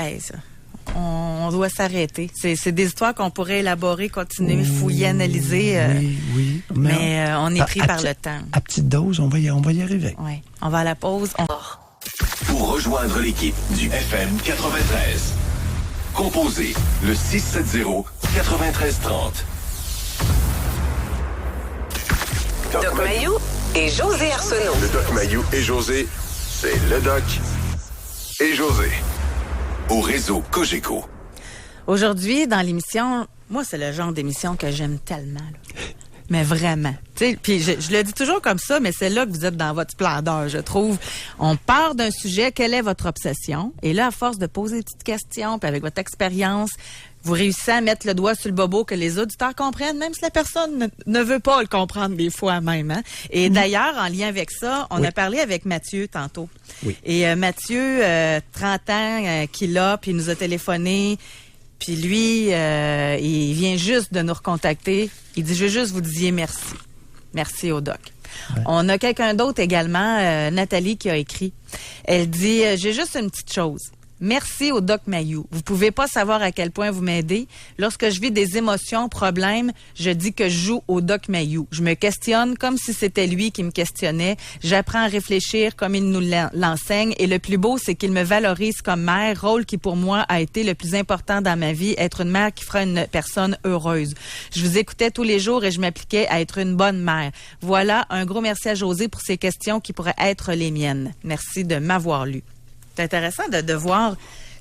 s'arrêter. C'est des histoires qu'on pourrait élaborer, continuer, fouiller, analyser. Oui. Mais on est pris par le temps. À petite dose, on va y arriver. Oui. On va à la pause. Pour rejoindre l'équipe du FM 93, composez le 670-9330. Doc Mayou et José Arsenault. Le Doc Mayou et José, c'est le Doc et José. Au réseau Cogeco. Aujourd'hui, dans l'émission, moi, c'est le genre d'émission que j'aime tellement. Là. Mais vraiment. Puis je le dis toujours comme ça, mais c'est là que vous êtes dans votre splendeur, je trouve. On part d'un sujet, quelle est votre obsession? Et là, à force de poser des petites questions, puis avec votre expérience, vous réussissez à mettre le doigt sur le bobo que les auditeurs comprennent, même si la personne ne veut pas le comprendre des fois même. Hein? Et d'ailleurs, en lien avec ça, on a parlé avec Mathieu tantôt. Oui. Et Mathieu, 30 ans qu'il a, puis il nous a téléphoné. Puis lui, il vient juste de nous recontacter. Il dit, je veux juste vous disiez merci. Merci au doc. Ouais. On a quelqu'un d'autre également, Nathalie, qui a écrit. Elle dit, j'ai juste une petite chose. Merci au Doc Mayou. Vous pouvez pas savoir à quel point vous m'aidez. Lorsque je vis des émotions, problèmes, je dis que je joue au Doc Mayou. Je me questionne comme si c'était lui qui me questionnait. J'apprends à réfléchir comme il nous l'enseigne. Et le plus beau, c'est qu'il me valorise comme mère, rôle qui pour moi a été le plus important dans ma vie, être une mère qui fera une personne heureuse. Je vous écoutais tous les jours et je m'appliquais à être une bonne mère. Voilà, un gros merci à José pour ces questions qui pourraient être les miennes. Merci de m'avoir lu. C'est intéressant de voir,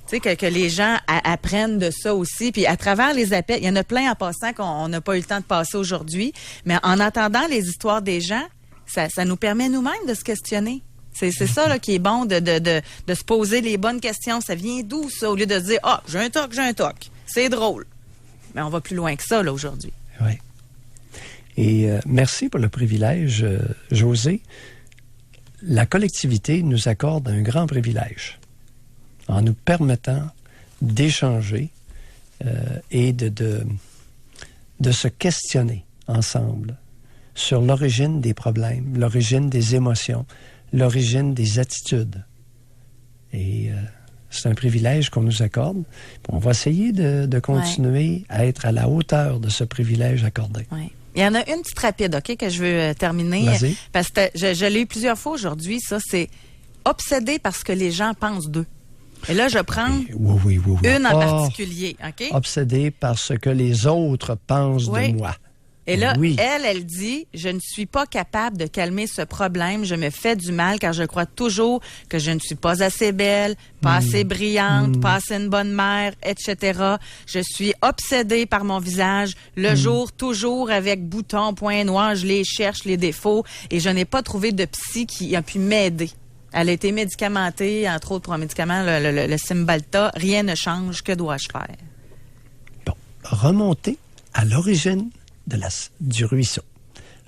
tu sais, que les gens apprennent de ça aussi. Puis à travers les appels, il y en a plein en passant qu'on n'a pas eu le temps de passer aujourd'hui. Mais en entendant les histoires des gens, ça nous permet nous-mêmes de se questionner. C'est ça là, qui est bon de se poser les bonnes questions. Ça vient d'où ça? Au lieu de se dire, j'ai un toc. C'est drôle. Mais on va plus loin que ça là aujourd'hui. Oui. Et merci pour le privilège, José. La collectivité nous accorde un grand privilège en nous permettant d'échanger et de se questionner ensemble sur l'origine des problèmes, l'origine des émotions, l'origine des attitudes. Et c'est un privilège qu'on nous accorde. On va essayer de continuer à être à la hauteur de ce privilège accordé. Oui. Il y en a une petite rapide, OK, que je veux terminer. Vas-y. Parce que je l'ai eu plusieurs fois aujourd'hui, ça, c'est obsédé parce que les gens pensent d'eux. Et là, je prends une en particulier, OK? Obsédé par ce que les autres pensent de moi. Et là, Oui. elle dit, je ne suis pas capable de calmer ce problème. Je me fais du mal car je crois toujours que je ne suis pas assez belle, pas assez brillante, pas assez une bonne mère, etc. Je suis obsédée par mon visage. Le jour, toujours avec boutons, points noirs, je les cherche, les défauts. Et je n'ai pas trouvé de psy qui a pu m'aider. Elle a été médicamentée, entre autres pour un médicament, le Cymbalta. Rien ne change. Que dois-je faire? Bon, remonter à l'origine du ruisseau.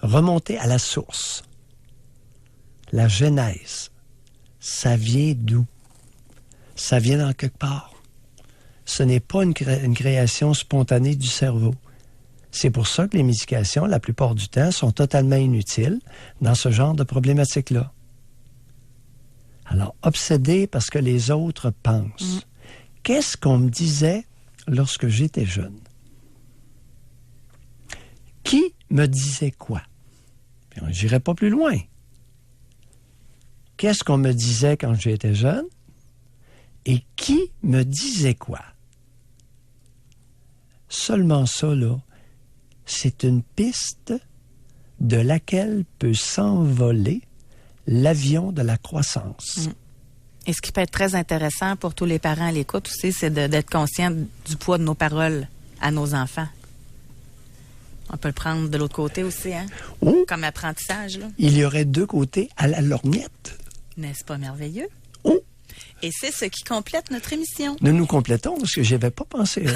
Remonter à la source. La genèse. Ça vient d'où? Ça vient d'en quelque part. Ce n'est pas une création spontanée du cerveau. C'est pour ça que les médications, la plupart du temps, sont totalement inutiles dans ce genre de problématique-là. Alors, obsédé parce que les autres pensent. Qu'est-ce qu'on me disait lorsque j'étais jeune? Qui me disait quoi? Puis on n'irait pas plus loin. Qu'est-ce qu'on me disait quand j'étais jeune? Et qui me disait quoi? Seulement ça, là, c'est une piste de laquelle peut s'envoler l'avion de la croissance. Et ce qui peut être très intéressant pour tous les parents à l'écoute aussi, c'est d'être conscient du poids de nos paroles à nos enfants. On peut le prendre de l'autre côté aussi, hein? Oh, Comme apprentissage, là. il y aurait deux côtés à la lorgnette. N'est-ce pas merveilleux? Oh, Et c'est ce qui complète notre émission. nous complétons parce que je n'avais pas pensé.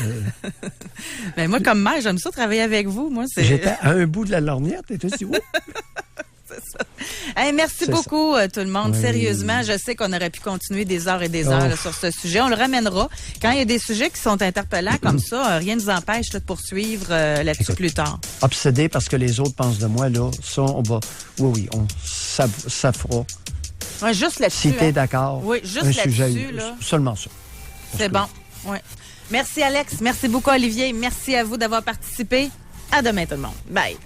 Ben moi, comme mère, j'aime ça travailler avec vous. Moi, c'est... J'étais à un bout de la lorgnette et tu dis, oh. Hey, merci C'est beaucoup, tout le monde. Oui. Sérieusement, je sais qu'on aurait pu continuer des heures et des heures là, sur ce sujet. On le ramènera. Quand il y a des sujets qui sont interpellants comme ça, rien ne nous empêche là, de poursuivre là-dessus Écoute, plus tard. Obsédé parce que les autres pensent de moi, là, ça, on va. Oui, ça fera. Ouais, juste là-dessus. Si t'es hein. d'accord. Oui, juste un là-dessus, sujet, là. Seulement ça. C'est bon. Ouais. Merci, Alex. Merci beaucoup, Olivier. Merci à vous d'avoir participé. À demain, tout le monde. Bye.